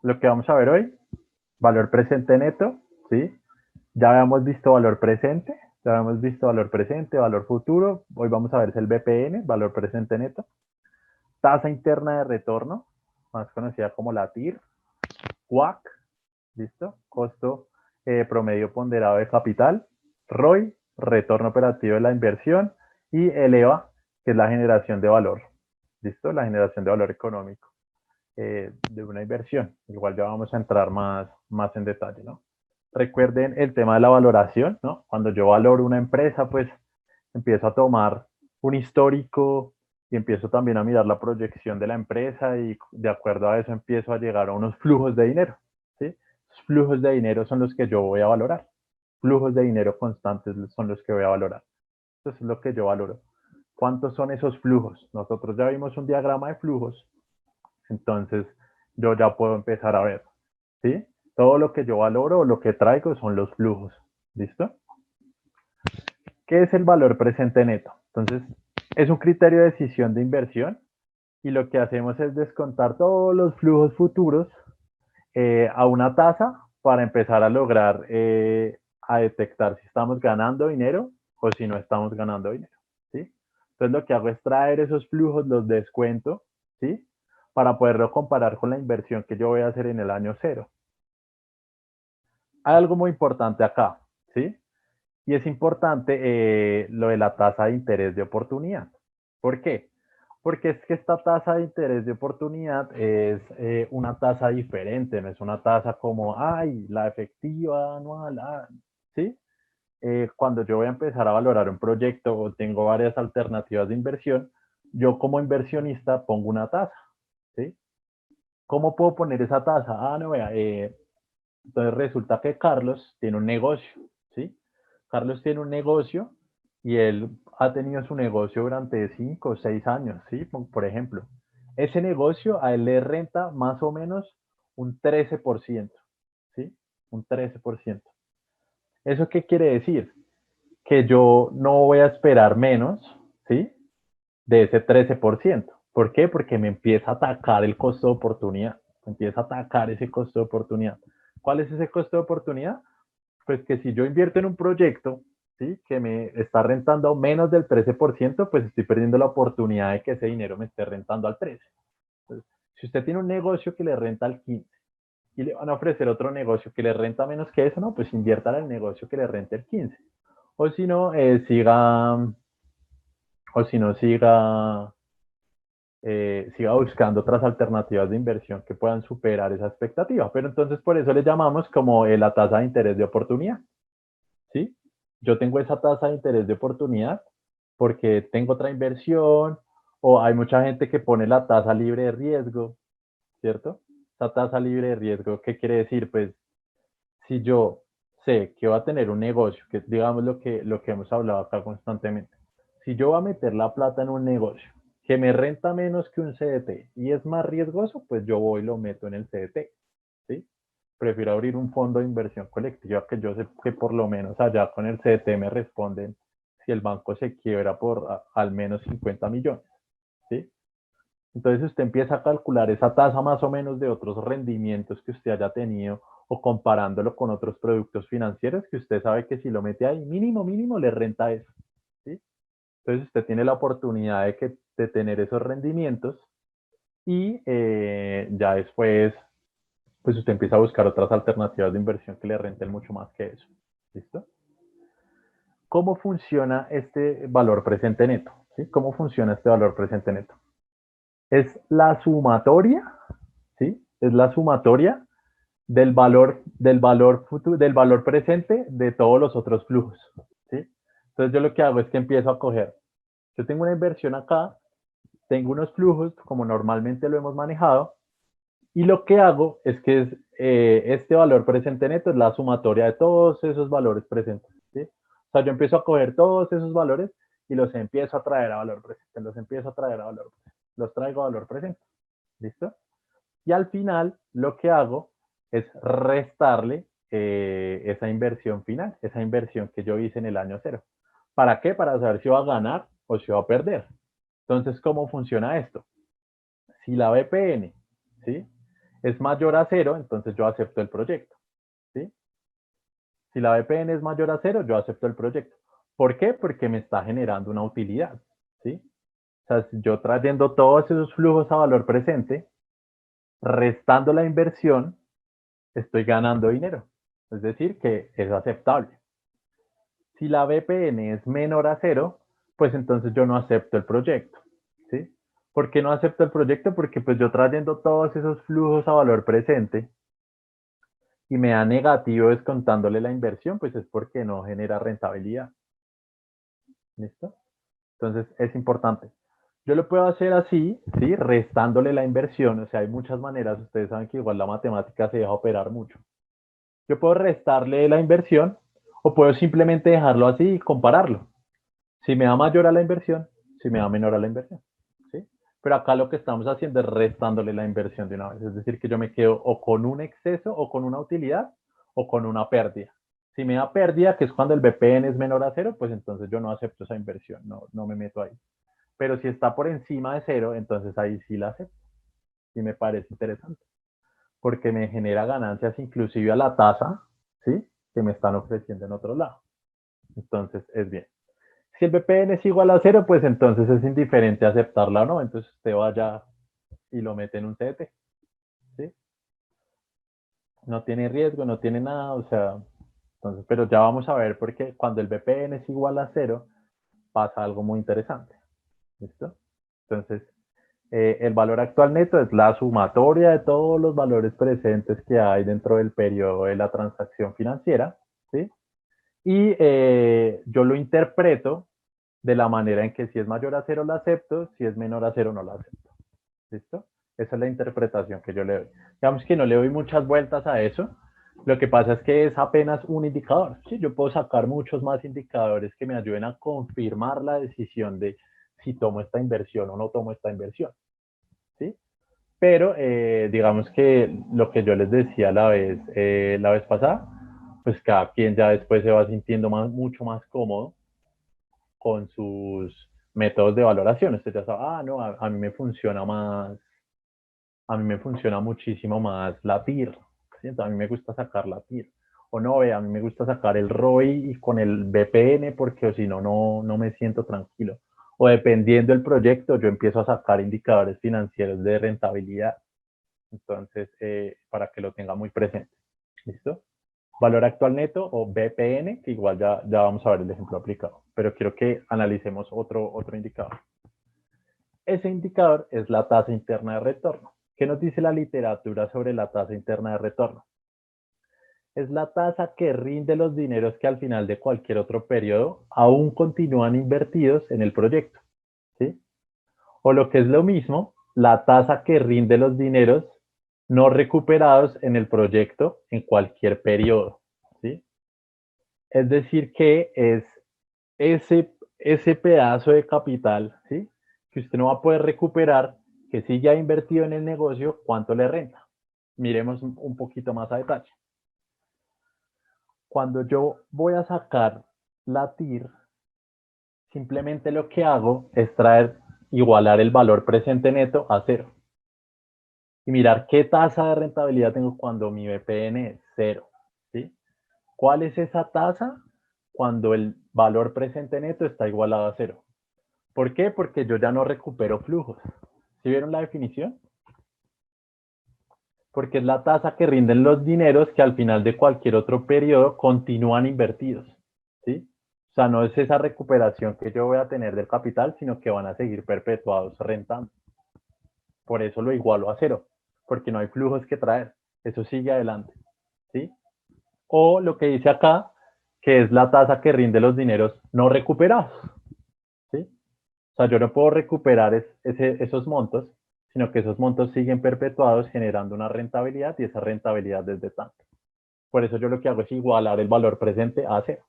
lo que vamos a ver hoy, valor presente neto, ¿sí? Ya habíamos visto valor presente, valor futuro. Hoy vamos a ver el BPN, valor presente neto. Tasa interna de retorno, más conocida como la TIR. WACC, ¿listo? Costo promedio ponderado de capital. ROI, retorno operativo de la inversión. Y el EVA, que es la generación de valor, ¿listo? La generación de valor económico de una inversión. Igual ya vamos a entrar más en detalle, ¿no? Recuerden el tema de la valoración, ¿no? Cuando yo valoro una empresa, pues empiezo a tomar un histórico y empiezo también a mirar la proyección de la empresa y de acuerdo a eso empiezo a llegar a unos flujos de dinero, ¿sí? Los flujos de dinero son los que yo voy a valorar. Flujos de dinero constantes son los que voy a valorar. Eso es lo que yo valoro. ¿Cuántos son esos flujos? Nosotros ya vimos un diagrama de flujos, entonces yo ya puedo empezar a ver, ¿sí? Todo lo que yo valoro o lo que traigo son los flujos, ¿listo? ¿Qué es el valor presente neto? Entonces, es un criterio de decisión de inversión y lo que hacemos es descontar todos los flujos futuros a una tasa para empezar a lograr a detectar si estamos ganando dinero o si no estamos ganando dinero, ¿sí? Entonces lo que hago es traer esos flujos, los descuento, ¿sí? Para poderlo comparar con la inversión que yo voy a hacer en el año cero. Hay algo muy importante acá, ¿sí? Y es importante lo de la tasa de interés de oportunidad. ¿Por qué? Porque es que esta tasa de interés de oportunidad es una tasa diferente, no es una tasa como, ay, la efectiva anual, ¿sí? Cuando yo voy a empezar a valorar un proyecto o tengo varias alternativas de inversión, yo como inversionista pongo una tasa, ¿sí? ¿Cómo puedo poner esa tasa? No, vea, entonces resulta que Carlos tiene un negocio, ¿sí? Carlos tiene un negocio y él ha tenido su negocio durante 5 o 6 años, ¿sí? Por ejemplo, ese negocio a él le renta más o menos un 13%, ¿sí? Un 13%. ¿Eso qué quiere decir? Que yo no voy a esperar menos, ¿sí? De ese 13%. ¿Por qué? Porque me empieza a atacar el costo de oportunidad. Me empieza a atacar ese costo de oportunidad. ¿Cuál es ese costo de oportunidad? Pues que si yo invierto en un proyecto, ¿sí? Que me está rentando menos del 13%, pues estoy perdiendo la oportunidad de que ese dinero me esté rentando al 13%. Entonces, si usted tiene un negocio que le renta al 15% y le van a ofrecer otro negocio que le renta menos que eso, no, pues invierta en el negocio que le rente el 15%. O si no, siga buscando otras alternativas de inversión que puedan superar esa expectativa. Pero entonces por eso le llamamos como la tasa de interés de oportunidad. ¿Sí? Yo tengo esa tasa de interés de oportunidad porque tengo otra inversión o hay mucha gente que pone la tasa libre de riesgo, ¿cierto? Esa tasa libre de riesgo, ¿qué quiere decir? Pues si yo sé que va a tener un negocio, que es digamos lo que hemos hablado acá constantemente, si yo voy a meter la plata en un negocio que me renta menos que un CDT y es más riesgoso, pues yo voy y lo meto en el CDT, ¿sí? Prefiero abrir un fondo de inversión colectiva que yo sé que por lo menos allá con el CDT me responden si el banco se quiebra por al menos 50 millones, ¿sí? Entonces usted empieza a calcular esa tasa más o menos de otros rendimientos que usted haya tenido o comparándolo con otros productos financieros que usted sabe que si lo mete ahí, mínimo le renta eso, ¿sí? Entonces usted tiene la oportunidad de tener esos rendimientos y ya después pues usted empieza a buscar otras alternativas de inversión que le renten mucho más que eso. ¿Listo? ¿Cómo funciona este valor presente neto? ¿Sí? ¿Cómo funciona este valor presente neto? Es la sumatoria, ¿sí? Es la sumatoria del valor presente de todos los otros flujos, ¿sí? Entonces yo lo que hago es que empiezo a coger, yo tengo una inversión acá, tengo unos flujos como normalmente lo hemos manejado, y lo que hago es que este valor presente neto es la sumatoria de todos esos valores presentes, ¿sí? O sea, yo empiezo a coger todos esos valores y los empiezo a traer a valor presente, los empiezo a traer a valor presente, los traigo a valor presente, ¿listo? Y al final lo que hago es restarle esa inversión final, esa inversión que yo hice en el año cero. ¿Para qué? Para saber si va a ganar o si va a perder. Entonces, ¿cómo funciona esto? Si la BPN, ¿sí? es mayor a 0, entonces yo acepto el proyecto, ¿sí? Si la BPN es mayor a 0, yo acepto el proyecto. ¿Por qué? Porque me está generando una utilidad, ¿sí? O sea, si yo trayendo todos esos flujos a valor presente, restando la inversión, estoy ganando dinero. Es decir, que es aceptable. Si la BPN es menor a 0, pues entonces yo no acepto el proyecto, ¿sí? ¿Por qué no acepto el proyecto? Porque pues yo trayendo todos esos flujos a valor presente y me da negativo descontándole la inversión, pues es porque no genera rentabilidad. ¿Listo? Entonces es importante. Yo lo puedo hacer así, ¿sí? Restándole la inversión. O sea, hay muchas maneras. Ustedes saben que igual la matemática se deja operar mucho. Yo puedo restarle la inversión o puedo simplemente dejarlo así y compararlo. Si me da mayor a la inversión, si me da menor a la inversión. ¿Sí? Pero acá lo que estamos haciendo es restándole la inversión de una vez. Es decir, que yo me quedo o con un exceso o con una utilidad o con una pérdida. Si me da pérdida, que es cuando el BPN es menor a 0, pues entonces yo no acepto esa inversión, no me meto ahí. Pero si está por encima de 0, entonces ahí sí la acepto. Y me parece interesante. Porque me genera ganancias inclusive a la tasa, ¿sí? Que me están ofreciendo en otro lado. Entonces es bien. Si el BPN es igual a 0, pues entonces es indiferente aceptarla o no. Entonces usted vaya y lo mete en un CDT, ¿sí? No tiene riesgo, no tiene nada, o sea, entonces, pero ya vamos a ver porque cuando el BPN es igual a 0, pasa algo muy interesante. ¿Listo? Entonces, el valor actual neto es la sumatoria de todos los valores presentes que hay dentro del periodo de la transacción financiera, ¿sí? Y yo lo interpreto de la manera en que si es mayor a 0 la acepto, si es menor a 0 no la acepto. ¿Listo? Esa es la interpretación que yo le doy. Digamos que no le doy muchas vueltas a eso. Lo que pasa es que es apenas un indicador. ¿Sí? Yo puedo sacar muchos más indicadores que me ayuden a confirmar la decisión de si tomo esta inversión o no tomo esta inversión. ¿Sí? Pero digamos que lo que yo les decía la vez pasada, pues cada quien ya después se va sintiendo mucho más cómodo con sus métodos de valoración. Usted ya sabe, no, a mí me funciona más, a mí me funciona muchísimo más la TIR, ¿sí? A mí me gusta sacar la TIR. O no, a mí me gusta sacar el ROI y con el BPN porque si no, no me siento tranquilo. O dependiendo del proyecto, yo empiezo a sacar indicadores financieros de rentabilidad. Entonces, para que lo tenga muy presente. ¿Listo? Valor actual neto o BPN, que igual ya vamos a ver el ejemplo aplicado. Pero quiero que analicemos otro indicador. Ese indicador es la tasa interna de retorno. ¿Qué nos dice la literatura sobre la tasa interna de retorno? Es la tasa que rinde los dineros que al final de cualquier otro periodo aún continúan invertidos en el proyecto. ¿Sí? O lo que es lo mismo, la tasa que rinde los dineros no recuperados en el proyecto en cualquier periodo. ¿Sí? Es decir, que es ese pedazo de capital, ¿sí? Que usted no va a poder recuperar, que si ya ha invertido en el negocio, ¿cuánto le renta? Miremos un poquito más a detalle. Cuando yo voy a sacar la TIR, simplemente lo que hago es igualar el valor presente neto a 0. Y mirar qué tasa de rentabilidad tengo cuando mi BPN es 0. ¿Sí? ¿Cuál es esa tasa? Cuando el valor presente neto está igualado a 0. ¿Por qué? Porque yo ya no recupero flujos. ¿Sí vieron la definición? Porque es la tasa que rinden los dineros que al final de cualquier otro periodo continúan invertidos. ¿Sí? O sea, no es esa recuperación que yo voy a tener del capital, sino que van a seguir perpetuados rentando. Por eso lo igualo a 0, porque no hay flujos que traer. Eso sigue adelante. ¿Sí? O lo que dice acá, que es la tasa que rinde los dineros no recuperados. ¿Sí? O sea, yo no puedo recuperar esos montos, sino que esos montos siguen perpetuados generando una rentabilidad y esa rentabilidad es de tanto. Por eso yo lo que hago es igualar el valor presente a 0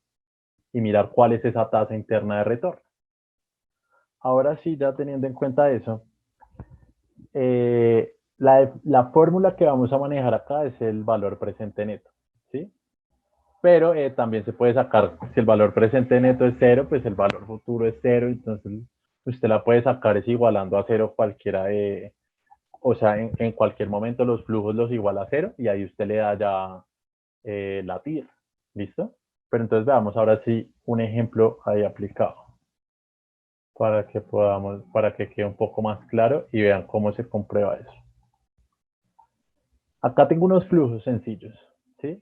y mirar cuál es esa tasa interna de retorno. Ahora sí, ya teniendo en cuenta eso, la fórmula que vamos a manejar acá es el valor presente neto, ¿sí? Pero también se puede sacar, si el valor presente neto es 0, pues el valor futuro es 0, entonces usted la puede sacar es igualando a 0 cualquiera o sea, en cualquier momento los flujos los iguala a cero y ahí usted le da ya la TIR. ¿Listo? Pero entonces veamos ahora sí un ejemplo ahí aplicado para que quede un poco más claro y vean cómo se comprueba eso. Acá tengo unos flujos sencillos, ¿sí?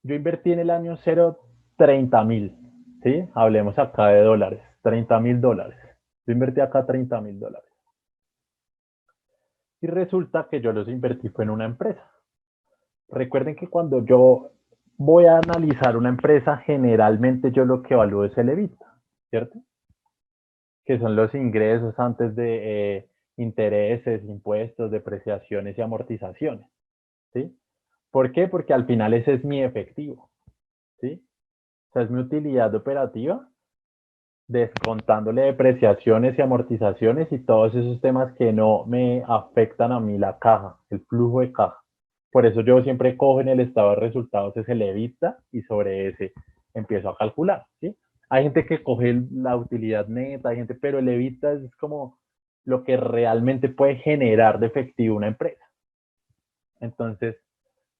Yo invertí en el año cero 30.000, ¿sí? Hablemos acá de dólares, $30.000. Yo invertí acá $30.000. Y resulta que yo los invertí fue en una empresa. Recuerden que cuando yo voy a analizar una empresa, generalmente yo lo que evalúo es el EBITDA, ¿cierto? Que son los ingresos antes de intereses, impuestos, depreciaciones y amortizaciones, ¿sí? ¿Por qué? Porque al final ese es mi efectivo, ¿sí? O sea, es mi utilidad operativa, descontándole depreciaciones y amortizaciones y todos esos temas que no me afectan a mí la caja, el flujo de caja. Por eso yo siempre cojo en el estado de resultados ese le EBITDA y sobre ese empiezo a calcular, ¿sí? Hay gente que coge la utilidad neta, hay gente, pero el EBITDA es como lo que realmente puede generar de efectivo una empresa. Entonces,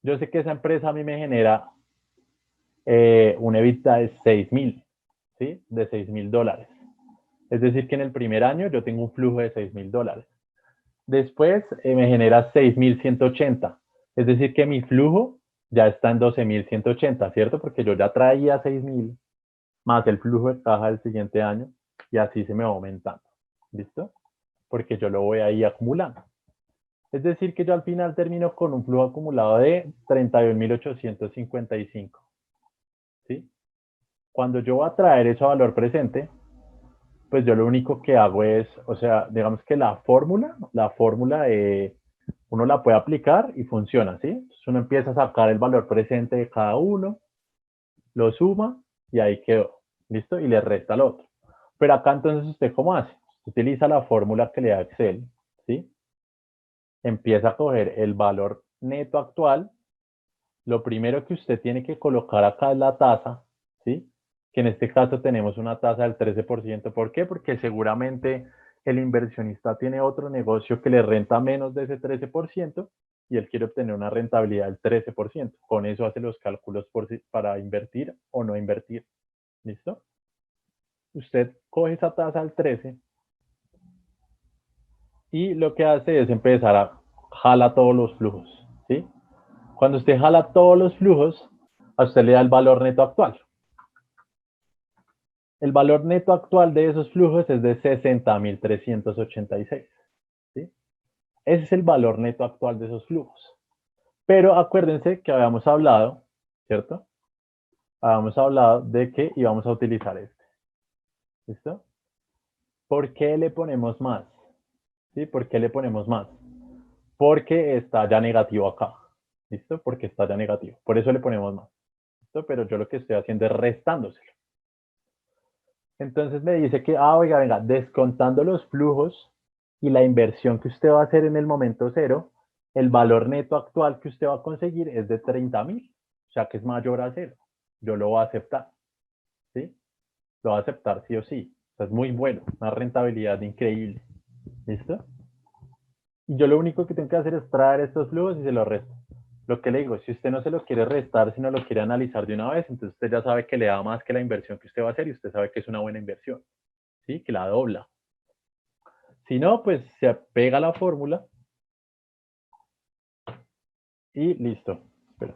yo sé que esa empresa a mí me genera un EBITDA de 6.000, ¿sí? De $6.000. Es decir, que en el primer año yo tengo un flujo de $6.000. Después me genera 6.180. Es decir, que mi flujo ya está en 12.180, ¿cierto? Porque yo ya traía 6.000 más el flujo de caja del siguiente año y así se me va aumentando. ¿Listo? Porque yo lo voy ahí acumulando. Es decir, que yo al final termino con un flujo acumulado de 31.855. ¿Sí? Cuando yo voy a traer eso a valor presente, pues yo lo único que hago es, o sea, digamos que la fórmula uno la puede aplicar y funciona, ¿sí? Entonces uno empieza a sacar el valor presente de cada uno, lo suma y ahí quedó, ¿listo? Y le resta al otro. Pero acá entonces usted cómo hace? Usted utiliza la fórmula que le da Excel, ¿sí? Empieza a coger el valor neto actual. Lo primero que usted tiene que colocar acá es la tasa, ¿sí? Que en este caso tenemos una tasa del 13%. ¿Por qué? Porque seguramente el inversionista tiene otro negocio que le renta menos de ese 13% y él quiere obtener una rentabilidad del 13%. Con eso hace los cálculos para invertir o no invertir. ¿Listo? Usted coge esa tasa del 13 y lo que hace es empezar a jala todos los flujos, ¿sí? Cuando usted jala todos los flujos, a usted le da el valor neto actual. El valor neto actual de esos flujos es de 60.386. ¿Sí? Ese es el valor neto actual de esos flujos. Pero acuérdense que habíamos hablado, ¿cierto? Habíamos hablado de que íbamos a utilizar este. ¿Listo? ¿Por qué le ponemos más? ¿Sí? ¿Por qué le ponemos más? Porque está ya negativo acá. ¿Listo? Porque está ya negativo. Por eso le ponemos más. ¿Listo? Pero yo lo que estoy haciendo es restándoselo. Entonces me dice que, oiga, venga, descontando los flujos y la inversión que usted va a hacer en el momento cero, el valor neto actual que usted va a conseguir es de 30.000, o sea que es mayor a cero. Yo lo voy a aceptar, ¿sí? Lo voy a aceptar sí o sí. O sea, es muy bueno, una rentabilidad increíble. ¿Listo? Y yo lo único que tengo que hacer es traer estos flujos y se los resto. Lo que le digo, si usted no se lo quiere restar, si no lo quiere analizar de una vez, entonces usted ya sabe que le da más que la inversión que usted va a hacer y usted sabe que es una buena inversión, ¿sí? Que la dobla. Si no, pues se pega la fórmula y listo. Espera.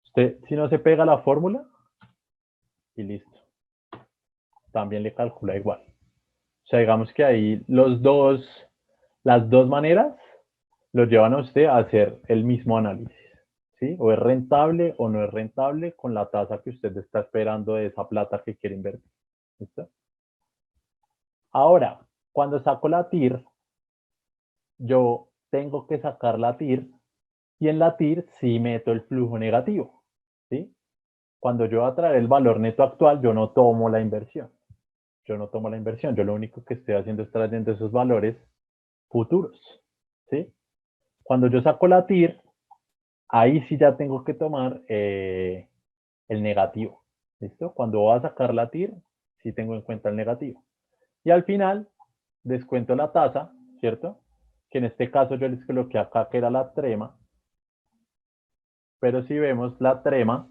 Usted, si no se pega la fórmula y listo. También le calcula igual. O sea, digamos que ahí las dos maneras lo llevan a usted a hacer el mismo análisis. ¿Sí? O es rentable o no es rentable con la tasa que usted está esperando de esa plata que quiere invertir. ¿Listo? Ahora, cuando saco la TIR, yo tengo que sacar la TIR y en la TIR sí meto el flujo negativo. ¿Sí? Cuando yo voy a traer el valor neto actual, yo no tomo la inversión. Yo no tomo la inversión. Yo lo único que estoy haciendo es trayendo esos valores futuros. ¿Sí? Cuando yo saco la TIR, ahí sí ya tengo que tomar el negativo. ¿Listo? Cuando voy a sacar la TIR, sí tengo en cuenta el negativo. Y al final, descuento la tasa, ¿cierto? que en este caso yo les coloqué acá que era la trema, pero si vemos la trema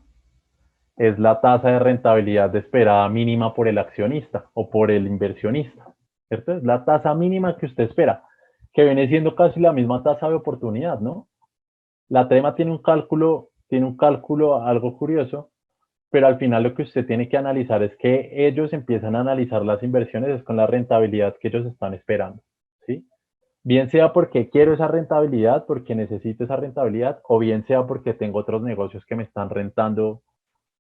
es la tasa de rentabilidad esperada mínima por el accionista o por el inversionista, ¿cierto? Es la tasa mínima que usted espera, que viene siendo casi la misma tasa de oportunidad, ¿no? La trema tiene un cálculo algo curioso, pero al final lo que usted tiene que analizar es que ellos empiezan a analizar las inversiones es con la rentabilidad que ellos están esperando, ¿sí? Bien sea porque quiero esa rentabilidad, porque necesito esa rentabilidad, o bien sea porque tengo otros negocios que me están rentando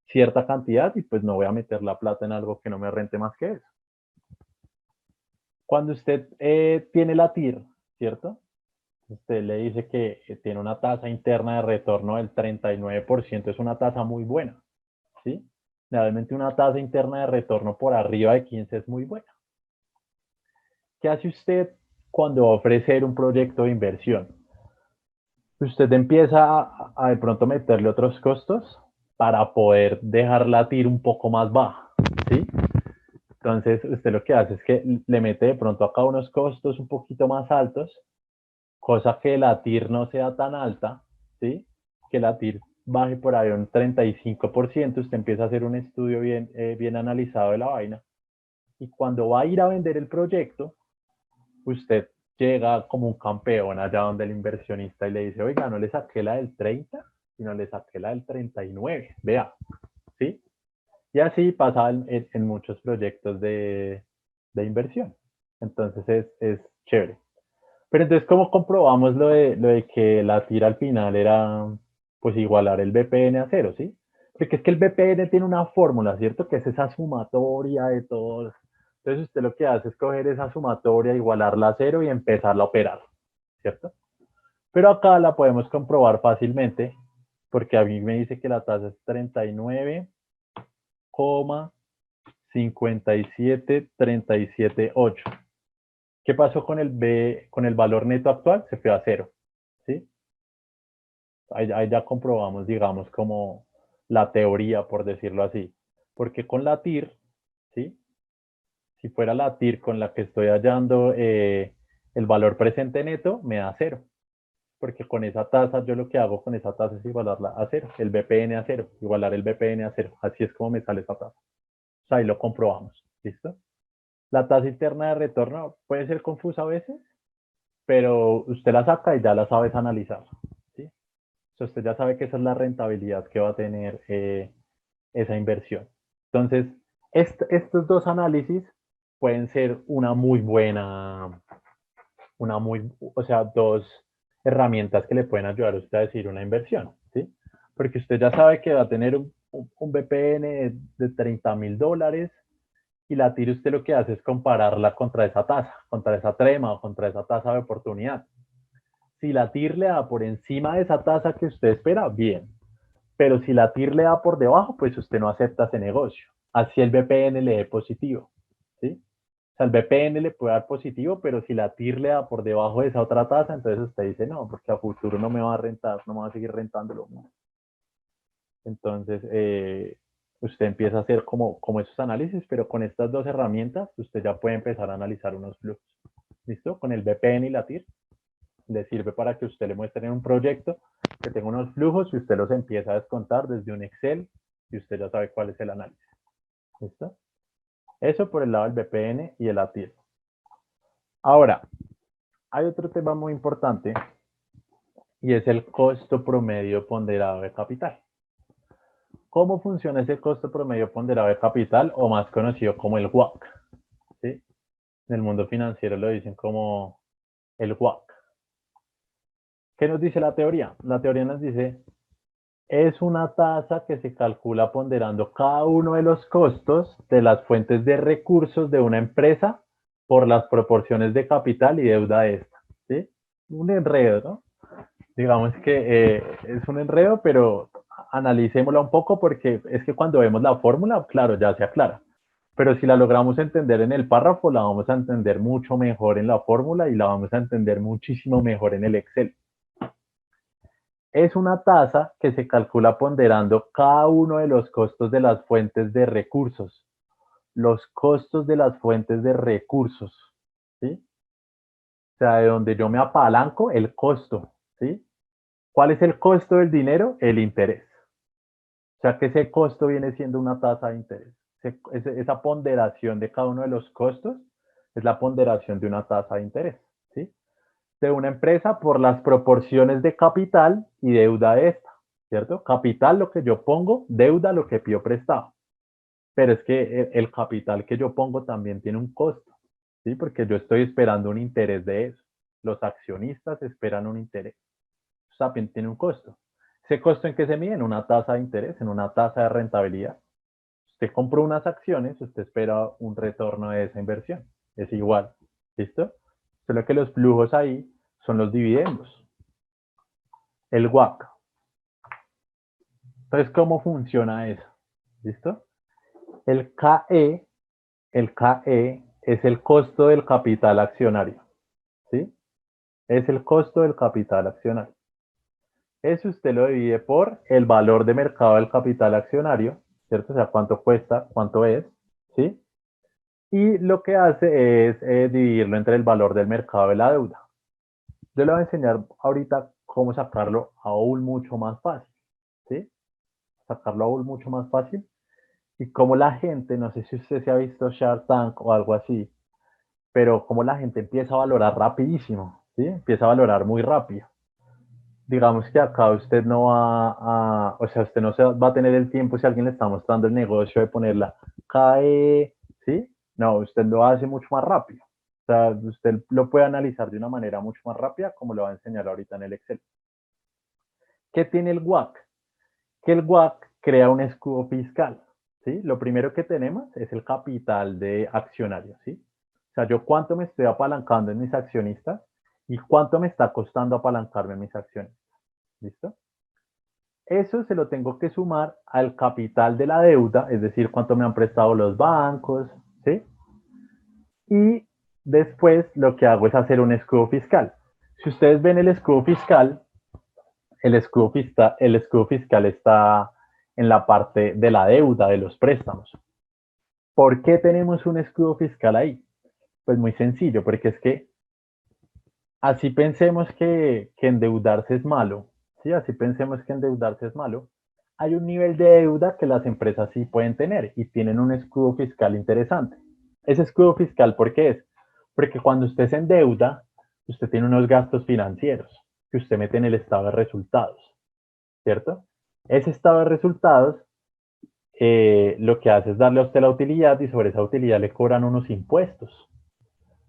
cierta cantidad y pues no voy a meter la plata en algo que no me rente más que eso. Cuando usted tiene la TIR, ¿cierto? Usted le dice que tiene una tasa interna de retorno del 39%, es una tasa muy buena, ¿sí? Realmente una tasa interna de retorno por arriba de 15 es muy buena. ¿Qué hace usted cuando va a ofrecer un proyecto de inversión? Usted empieza a de pronto meterle otros costos para poder dejar la TIR un poco más baja, ¿sí? Entonces, usted lo que hace es que le mete de pronto acá unos costos un poquito más altos, cosa que la TIR no sea tan alta, ¿sí? Que la TIR baje por ahí un 35%, usted empieza a hacer un estudio bien analizado de la vaina, y cuando va a ir a vender el proyecto, usted llega como un campeón allá donde el inversionista y le dice, oiga, no le saqué la del 30, sino le saqué la del 39, vea, ¿sí? Y así pasa en muchos proyectos de inversión. Entonces es chévere. Pero entonces, ¿cómo comprobamos lo de que la tira al final era pues igualar el BPN a cero, ¿sí? Porque es que el BPN tiene una fórmula, ¿cierto? Que es esa sumatoria de todos. Entonces usted lo que hace es coger esa sumatoria, igualarla a cero y empezarla a operar, ¿cierto? Pero acá la podemos comprobar fácilmente porque a mí me dice que la tasa es 39,57378. ¿Qué pasó con con el valor neto actual? Se fue a cero, ¿sí? Ahí ya comprobamos, digamos, como la teoría, por decirlo así. Porque con la TIR, ¿sí? Si fuera la TIR con la que estoy hallando el valor presente neto, me da cero. Porque con esa tasa, yo lo que hago con esa tasa es igualarla a cero, el BPN a cero, igualar el BPN a cero. Así es como me sale esa tasa. O sea, ahí lo comprobamos, ¿listo? La tasa interna de retorno puede ser confusa a veces, pero usted la saca y ya la sabes analizar, ¿sí? O sea, usted ya sabe que esa es la rentabilidad que va a tener esa inversión. Entonces, estos dos análisis pueden ser o sea, dos herramientas que le pueden ayudar a usted a decir una inversión, ¿sí? Porque usted ya sabe que va a tener un BPN de $30,000 y la TIR usted lo que hace es compararla contra esa tasa, contra esa trema o contra esa tasa de oportunidad. Si la TIR le da por encima de esa tasa que usted espera, bien. Pero si la TIR le da por debajo, pues usted no acepta ese negocio. Así el BPN le dé positivo, ¿sí? O sea, el BPN le puede dar positivo, pero si la TIR le da por debajo de esa otra tasa, entonces usted dice, no, porque a futuro no me va a rentar, no me va a seguir rentando lo mismo. Entonces, usted empieza a hacer como esos análisis, pero con estas dos herramientas, usted ya puede empezar a analizar unos flujos. ¿Listo? Con el BPN y la TIR, le sirve para que usted le muestre en un proyecto que tenga unos flujos y usted los empieza a descontar desde un Excel y usted ya sabe cuál es el análisis. ¿Listo? Eso por el lado del BPN y el ATIR. Ahora, hay otro tema muy importante y es el costo promedio ponderado de capital. ¿Cómo funciona ese costo promedio ponderado de capital o más conocido como el WACC? ¿Sí? En el mundo financiero lo dicen como el WACC. ¿Qué nos dice la teoría? La teoría nos dice es una tasa que se calcula ponderando cada uno de los costos de las fuentes de recursos de una empresa por las proporciones de capital y deuda de esta. ¿Sí? Un enredo, ¿no? Digamos que es un enredo, pero analicémosla un poco porque es que cuando vemos la fórmula, claro, ya se aclara. Pero si la logramos entender en el párrafo, la vamos a entender mucho mejor en la fórmula y la vamos a entender muchísimo mejor en el Excel. Es una tasa que se calcula ponderando cada uno de los costos de las fuentes de recursos. Los costos de las fuentes de recursos. ¿Sí? sea, de donde yo me apalanco, el costo, ¿sí? ¿Cuál es el costo del dinero? El interés. O sea, que ese costo viene siendo una tasa de interés. Esa ponderación de cada uno de los costos es la ponderación de una tasa de interés, ¿sí? De una empresa por las proporciones de capital y deuda de esta, ¿cierto? Capital lo que yo pongo, deuda lo que pido prestado. Pero es que el capital que yo pongo también tiene un costo, ¿sí? Porque yo estoy esperando un interés de eso. Los accionistas esperan un interés. Eso también tiene un costo. ¿Ese costo en qué se mide? En una tasa de interés, en una tasa de rentabilidad. Usted compró unas acciones, usted espera un retorno de esa inversión. Es igual. ¿Listo? Solo que los flujos ahí son los dividendos. El WACC. Entonces, ¿cómo funciona eso? ¿Listo? El KE, el KE es el costo del capital accionario. ¿Sí? Es el costo del capital accionario. Eso usted lo divide por el valor de mercado del capital accionario, ¿cierto? O sea, cuánto cuesta, cuánto es, ¿sí? Y lo que hace es dividirlo entre el valor del mercado de la deuda. Yo le voy a enseñar ahorita cómo sacarlo aún mucho más fácil, ¿sí? Sacarlo aún mucho más fácil. Y cómo la gente, no sé si usted se ha visto Shark Tank o algo así, pero cómo la gente empieza a valorar rapidísimo, ¿sí? Empieza a valorar muy rápido. Digamos que acá usted no va a, o sea, usted no se va a tener el tiempo si alguien le está mostrando el negocio de ponerla cae, ¿sí? No, usted lo hace mucho más rápido. O sea, usted lo puede analizar de una manera mucho más rápida, como lo va a enseñar ahorita en el Excel. ¿Qué tiene el WACC? Que el WACC crea un escudo fiscal, ¿sí? Lo primero que tenemos es el capital de accionario, ¿sí? O sea, yo cuánto me estoy apalancando en mis accionistas y cuánto me está costando apalancarme en mis acciones. ¿Listo? Eso se lo tengo que sumar al capital de la deuda, es decir, cuánto me han prestado los bancos, ¿sí? Y después lo que hago es hacer un escudo fiscal. Si ustedes ven el escudo fiscal, el escudo fiscal está en la parte de la deuda, de los préstamos. ¿Por qué tenemos un escudo fiscal ahí? Pues muy sencillo, porque es que así pensemos que endeudarse es malo, ¿sí? Así pensemos que endeudarse es malo. Hay un nivel de deuda que las empresas sí pueden tener y tienen un escudo fiscal interesante. Ese escudo fiscal, ¿por qué es? Porque cuando usted se endeuda, usted tiene unos gastos financieros que usted mete en el estado de resultados, ¿cierto? Ese estado de resultados lo que hace es darle a usted la utilidad y sobre esa utilidad le cobran unos impuestos.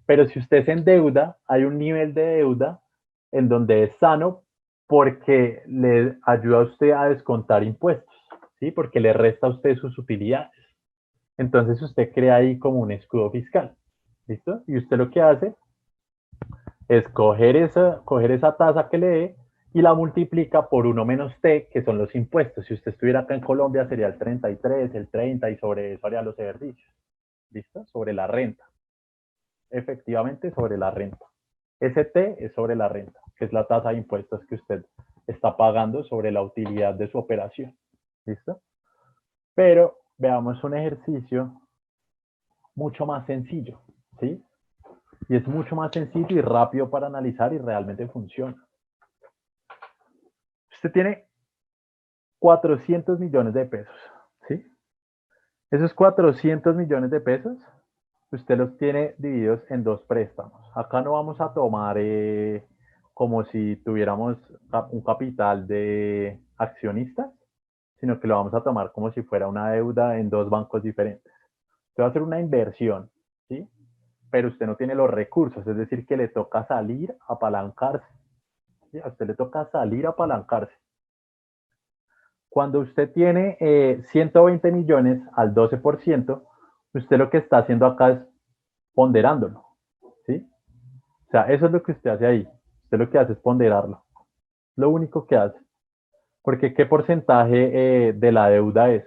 Pero si usted se endeuda, hay un nivel de deuda en donde es sano porque le ayuda a usted a descontar impuestos, ¿sí? Porque le resta a usted sus utilidades. Entonces usted crea ahí como un escudo fiscal, ¿listo? Y usted lo que hace es coger esa tasa que le dé y la multiplica por 1 menos T, que son los impuestos. Si usted estuviera acá en Colombia sería el 33, el 30 y sobre eso haría los ejercicios, ¿listo? Sobre la renta, efectivamente sobre la renta. Ese T es sobre la renta, que es la tasa de impuestos que usted está pagando sobre la utilidad de su operación. ¿Listo? Pero veamos un ejercicio mucho más sencillo, ¿sí? Y es mucho más sencillo y rápido para analizar y realmente funciona. Usted tiene 400 millones de pesos, ¿sí? Esos 400 millones de pesos, usted los tiene divididos en dos préstamos. Acá no vamos a tomar como si tuviéramos un capital de accionistas, sino que lo vamos a tomar como si fuera una deuda en dos bancos diferentes. Usted va a hacer una inversión, ¿sí? Pero usted no tiene los recursos, es decir, que le toca salir a apalancarse. ¿Sí? A usted le toca salir a apalancarse. Cuando usted tiene 120 millones al 12%, usted lo que está haciendo acá es ponderándolo, ¿sí? O sea, eso es lo que usted hace ahí. Usted lo que hace es ponderarlo. Lo único que hace. Porque ¿qué porcentaje de la deuda es?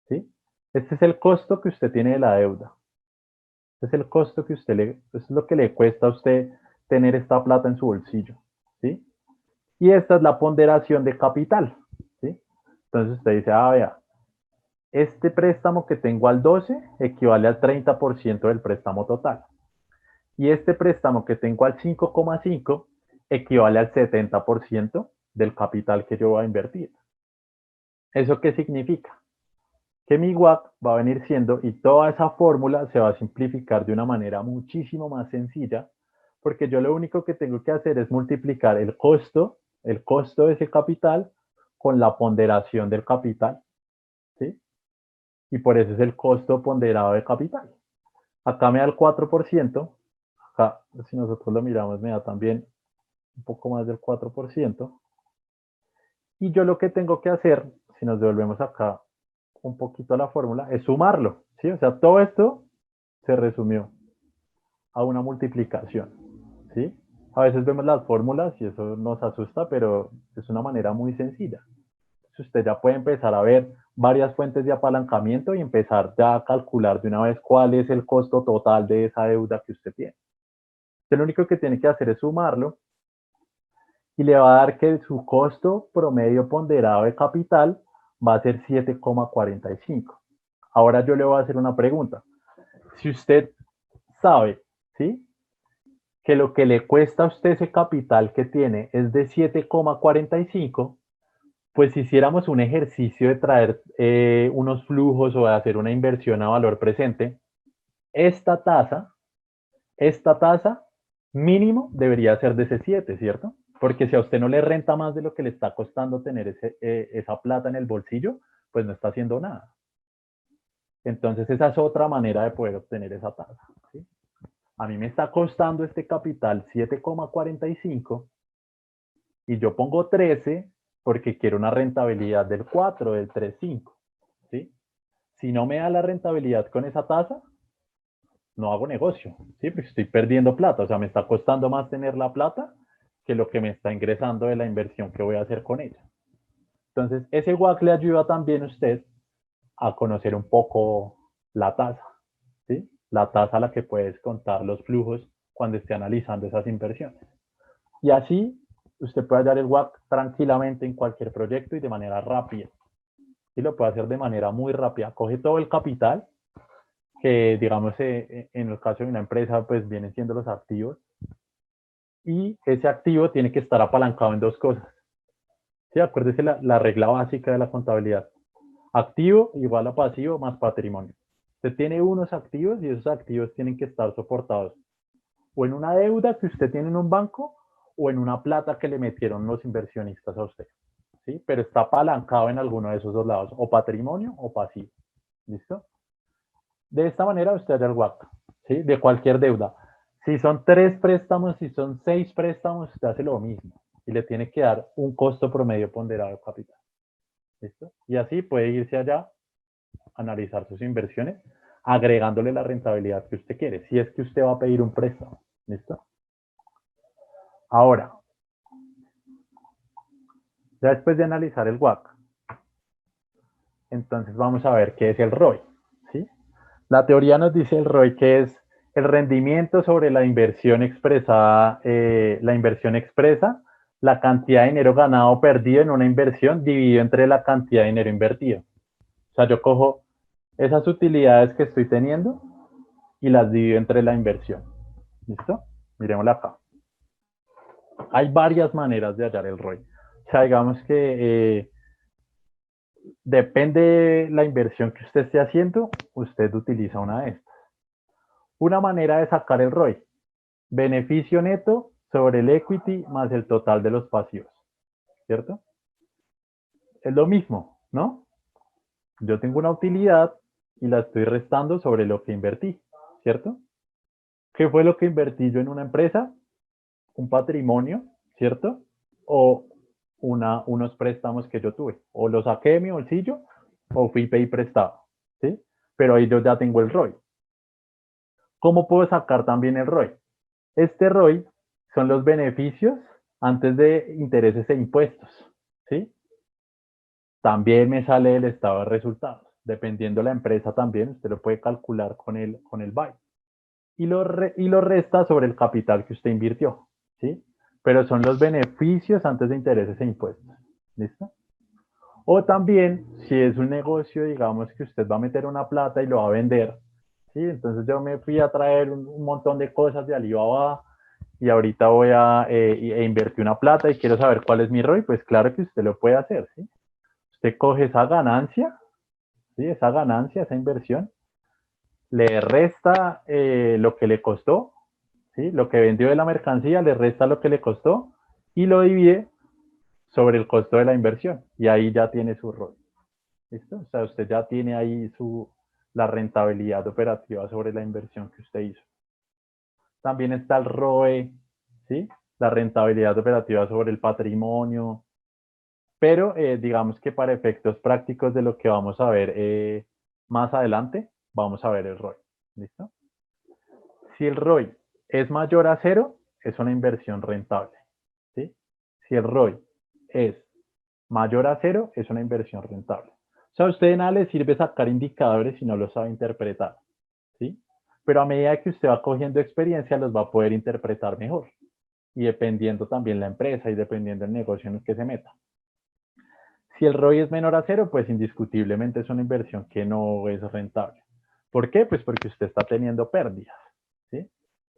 ¿Sí? Este es el costo que usted tiene de la deuda. Este es el costo que usted le, es lo que le cuesta a usted tener esta plata en su bolsillo, ¿sí? Y esta es la ponderación de capital, ¿sí? Entonces usted dice, ah, vea, este préstamo que tengo al 12 equivale al 30% del préstamo total. Y este préstamo que tengo al 5,5 equivale al 70% del capital que yo voy a invertir. ¿Eso qué significa? Que mi WACC va a venir siendo, y toda esa fórmula se va a simplificar de una manera muchísimo más sencilla, porque yo lo único que tengo que hacer es multiplicar el costo de ese capital con la ponderación del capital, ¿sí? Y por eso es el costo ponderado de capital. Acá me da el 4%, acá si nosotros lo miramos me da también un poco más del 4%, y yo lo que tengo que hacer, si nos devolvemos acá un poquito a la fórmula, es sumarlo, ¿sí? O sea, todo esto se resumió a una multiplicación, ¿sí? A veces vemos las fórmulas y eso nos asusta, pero es una manera muy sencilla. Usted ya puede empezar a ver varias fuentes de apalancamiento y empezar ya a calcular de una vez cuál es el costo total de esa deuda que usted tiene. Usted lo único que tiene que hacer es sumarlo y le va a dar que su costo promedio ponderado de capital va a ser 7,45. Ahora yo le voy a hacer una pregunta. Si usted sabe, ¿sí?, que lo que le cuesta a usted ese capital que tiene es de 7,45, pues si hiciéramos un ejercicio de traer unos flujos o de hacer una inversión a valor presente, esta tasa mínimo debería ser de ese 7, ¿cierto? Porque si a usted no le renta más de lo que le está costando tener esa plata en el bolsillo, pues no está haciendo nada. Entonces esa es otra manera de poder obtener esa tasa, ¿sí? A mí me está costando este capital 7,45 y yo pongo 13 porque quiero una rentabilidad del 4, del 3,5, ¿sí? Si no me da la rentabilidad con esa tasa, no hago negocio, ¿sí? Porque estoy perdiendo plata, o sea, me está costando más tener la plata que lo que me está ingresando de la inversión que voy a hacer con ella. Entonces, ese WACC le ayuda también a usted a conocer un poco la tasa, ¿sí? La tasa a la que puedes contar los flujos cuando esté analizando esas inversiones. Y así usted puede hallar el WACC tranquilamente en cualquier proyecto y de manera rápida. Y lo puede hacer de manera muy rápida. Coge todo el capital, que digamos en el caso de una empresa pues vienen siendo los activos, y ese activo tiene que estar apalancado en dos cosas. ¿Sí? Acuérdese la regla básica de la contabilidad. Activo igual a pasivo más patrimonio. Usted tiene unos activos y esos activos tienen que estar soportados o en una deuda que usted tiene en un banco o en una plata que le metieron los inversionistas a usted, ¿sí? Pero está apalancado en alguno de esos dos lados, o patrimonio o pasivo, ¿listo? De esta manera usted halla el WACC, ¿sí? De cualquier deuda. Si son 3 préstamos, si son 6 préstamos, usted hace lo mismo y le tiene que dar un costo promedio ponderado de capital, ¿listo? Y así puede irse allá, analizar sus inversiones, agregándole la rentabilidad que usted quiere, si es que usted va a pedir un préstamo, ¿listo? Ahora, ya después de analizar el WACC, entonces vamos a ver qué es el ROI, ¿sí? La teoría nos dice el ROI que es el rendimiento sobre la inversión expresada, la cantidad de dinero ganado o perdido en una inversión dividido entre la cantidad de dinero invertido. O sea, yo cojo esas utilidades que estoy teniendo y las divido entre la inversión. ¿Listo? Miremosla acá. Hay varias maneras de hallar el ROI. O sea, digamos que depende de la inversión que usted esté haciendo, usted utiliza una de estas. Una manera de sacar el ROI: beneficio neto sobre el equity más el total de los pasivos, ¿cierto? Es lo mismo, ¿no? Yo tengo una utilidad y la estoy restando sobre lo que invertí, ¿cierto? ¿Qué fue lo que invertí yo en una empresa? Un patrimonio, ¿cierto? O unos préstamos que yo tuve. O lo saqué de mi bolsillo o fui pedí prestado, ¿sí? Pero ahí yo ya tengo el ROI. ¿Cómo puedo sacar también el ROI? Este ROI son los beneficios antes de intereses e impuestos, ¿sí? También me sale el estado de resultados. Dependiendo de la empresa también, usted lo puede calcular con el BAI. Y lo resta sobre el capital que usted invirtió, ¿sí? Pero son los beneficios antes de intereses e impuestos, ¿listo? O también, si es un negocio, digamos que usted va a meter una plata y lo va a vender, ¿sí? Entonces yo me fui a traer un montón de cosas de Alibaba y ahorita voy a invertir una plata y quiero saber cuál es mi ROI, pues claro que usted lo puede hacer, ¿sí? Usted coge esa ganancia, ¿sí? Esa ganancia, esa inversión, le resta lo que le costó, ¿sí? Lo que vendió de la mercancía, le resta lo que le costó y lo divide sobre el costo de la inversión. Y ahí ya tiene su ROI. ¿Listo? O sea, usted ya tiene ahí la rentabilidad operativa sobre la inversión que usted hizo. También está el ROE, ¿sí? La rentabilidad operativa sobre el patrimonio. Pero digamos que para efectos prácticos de lo que vamos a ver más adelante, vamos a ver el ROI. ¿Listo? Si el ROI es mayor a cero, es una inversión rentable. ¿Sí? Si el ROI es mayor a cero, es una inversión rentable. O sea, a usted de nada le sirve sacar indicadores si no los sabe interpretar. ¿Sí? Pero a medida que usted va cogiendo experiencia, los va a poder interpretar mejor. Y dependiendo también la empresa y dependiendo el negocio en el que se meta. Si el ROI es menor a cero, pues indiscutiblemente es una inversión que no es rentable. ¿Por qué? Pues porque usted está teniendo pérdidas. ¿Sí?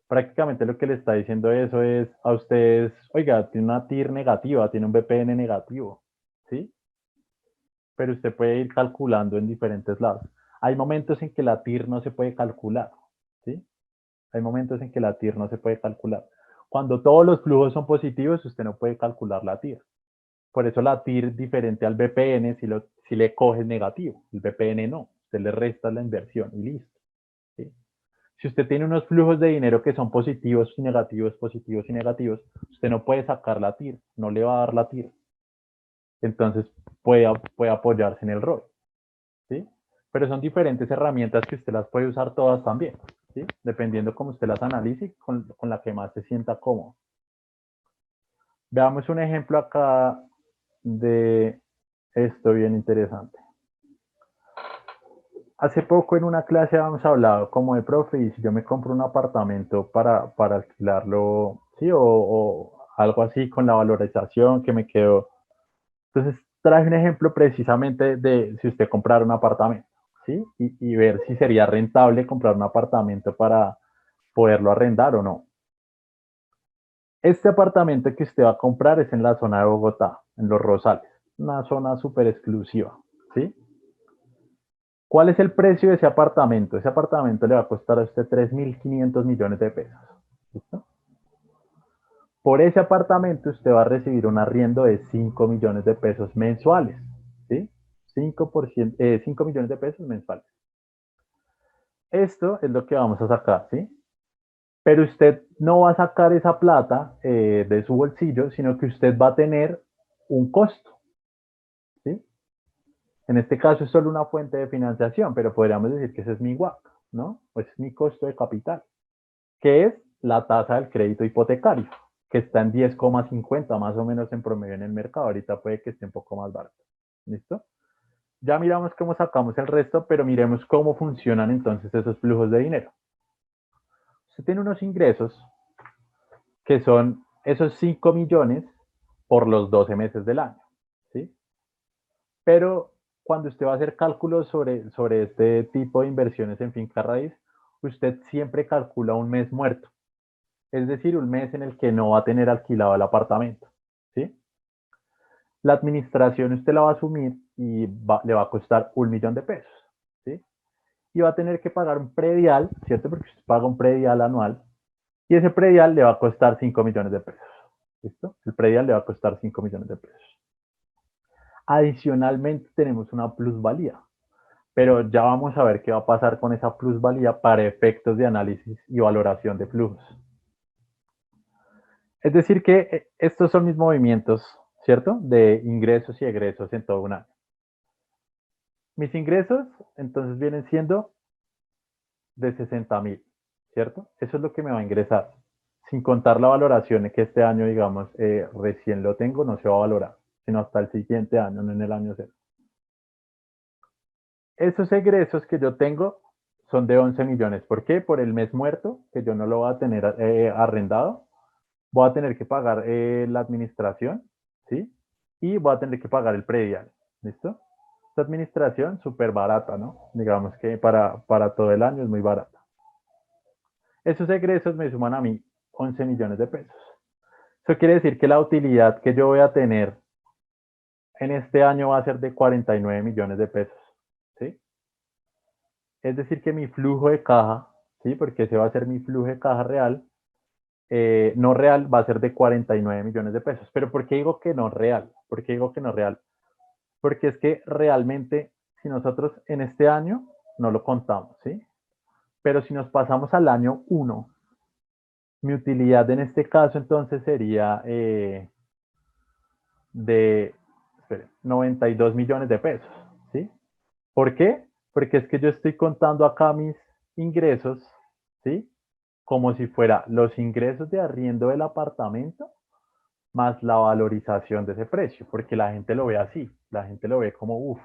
Prácticamente lo que le está diciendo eso es a ustedes, oiga, tiene una TIR negativa, tiene un VPN negativo, ¿sí? Pero usted puede ir calculando en diferentes lados. Hay momentos en que la TIR no se puede calcular, ¿sí? Hay momentos en que la TIR no se puede calcular. Cuando todos los flujos son positivos, usted no puede calcular la TIR. Por eso la TIR, diferente al VPN, si le coge negativo, el VPN no, usted le resta la inversión y listo. ¿Sí? Si usted tiene unos flujos de dinero que son positivos y negativos, usted no puede sacar la TIR, no le va a dar la TIR. Entonces puede apoyarse en el ROI. ¿Sí? Pero son diferentes herramientas que usted las puede usar todas también, ¿sí? Dependiendo cómo usted las analice y con la que más se sienta cómodo. Veamos un ejemplo acá de esto bien interesante. Hace poco en una clase habíamos hablado como de profe y si yo me compro un apartamento para alquilarlo, sí, o algo así con la valorización que me quedó. Entonces traje un ejemplo precisamente de si usted comprara un apartamento, ¿sí? Y ver si sería rentable comprar un apartamento para poderlo arrendar o no. Este apartamento que usted va a comprar es en la zona de Bogotá, en Los Rosales, una zona súper exclusiva, ¿sí? ¿Cuál es el precio de ese apartamento? Ese apartamento le va a costar a usted 3.500 millones de pesos. ¿Listo? Por ese apartamento usted va a recibir un arriendo de 5 millones de pesos mensuales. ¿Sí? 5 millones de pesos mensuales. Esto es lo que vamos a sacar, ¿sí? Pero usted no va a sacar esa plata de su bolsillo, sino que usted va a tener un costo, ¿sí? En este caso es solo una fuente de financiación, pero podríamos decir que ese es mi WAC, ¿no? Pues es mi costo de capital, que es la tasa del crédito hipotecario, que está en 10,50 más o menos en promedio en el mercado. Ahorita puede que esté un poco más barato. ¿Listo? Ya miramos cómo sacamos el resto, pero miremos cómo funcionan entonces esos flujos de dinero. Usted tiene unos ingresos que son esos 5 millones por los 12 meses del año. ¿Sí? Pero cuando usted va a hacer cálculos sobre este tipo de inversiones en finca raíz, usted siempre calcula un mes muerto. Es decir, un mes en el que no va a tener alquilado el apartamento. ¿Sí? La administración usted la va a asumir y le va a costar 1 millón de pesos. ¿Sí? Y va a tener que pagar un predial, ¿cierto? Porque usted paga un predial anual y ese predial le va a costar 5 millones de pesos. ¿Listo? El predial le va a costar 5 millones de pesos. Adicionalmente tenemos una plusvalía, pero ya vamos a ver qué va a pasar con esa plusvalía para efectos de análisis y valoración de flujos. Es decir que estos son mis movimientos, ¿cierto? De ingresos y egresos en todo un año. Mis ingresos entonces vienen siendo de 60.000, ¿cierto? Eso es lo que me va a ingresar. Sin contar la valoración que este año, digamos, recién lo tengo, no se va a valorar, sino hasta el siguiente año, no en el año cero. Esos egresos que yo tengo son de 11 millones. ¿Por qué? Por el mes muerto, que yo no lo voy a tener arrendado. Voy a tener que pagar la administración, ¿sí? Y voy a tener que pagar el predial, ¿listo? Esta administración súper barata, ¿no? Digamos que para todo el año es muy barata. Esos egresos me suman a mí 11 millones de pesos. Eso quiere decir que la utilidad que yo voy a tener en este año va a ser de 49 millones de pesos, ¿sí? Es decir que mi flujo de caja, ¿sí? Porque ese va a ser mi flujo de caja real, no real va a ser de 49 millones de pesos. Pero ¿por qué digo que no real? ¿Por qué digo que no real? Porque es que realmente, si nosotros en este año no lo contamos, ¿sí? Pero si nos pasamos al año 1, mi utilidad en este caso entonces sería de 92 millones de pesos, ¿sí? ¿Por qué? Porque es que yo estoy contando acá mis ingresos, ¿sí? Como si fuera los ingresos de arriendo del apartamento más la valorización de ese precio, porque la gente lo ve así, la gente lo ve como, uff,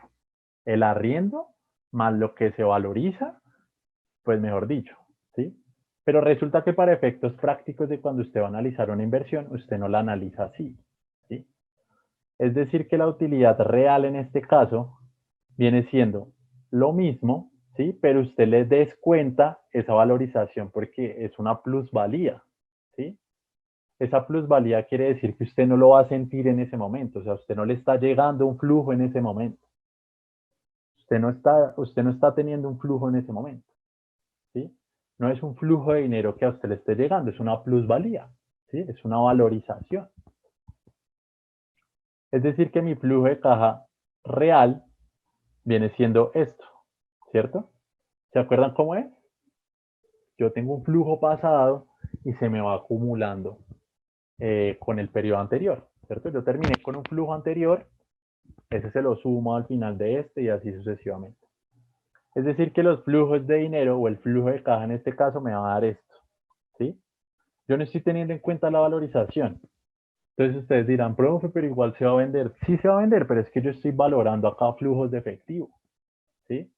el arriendo más lo que se valoriza, pues mejor dicho, ¿sí? Pero resulta que para efectos prácticos de cuando usted va a analizar una inversión, usted no la analiza así, ¿sí? Es decir, que la utilidad real en este caso viene siendo lo mismo, ¿sí? Pero usted le descuenta esa valorización porque es una plusvalía, ¿sí? Esa plusvalía quiere decir que usted no lo va a sentir en ese momento, o sea, usted no le está llegando un flujo en ese momento. Usted no está teniendo un flujo en ese momento, ¿sí? No es un flujo de dinero que a usted le esté llegando, es una plusvalía, ¿sí? Es una valorización. Es decir, que mi flujo de caja real viene siendo esto, ¿cierto? ¿Se acuerdan cómo es? Yo tengo un flujo pasado y se me va acumulando con el periodo anterior, ¿cierto? Yo terminé con un flujo anterior, ese se lo sumo al final de este y así sucesivamente. Es decir, que los flujos de dinero o el flujo de caja en este caso me va a dar esto, ¿sí? Yo no estoy teniendo en cuenta la valorización. Entonces ustedes dirán, profe, pero igual se va a vender. Sí se va a vender, pero es que yo estoy valorando acá flujos de efectivo, ¿sí?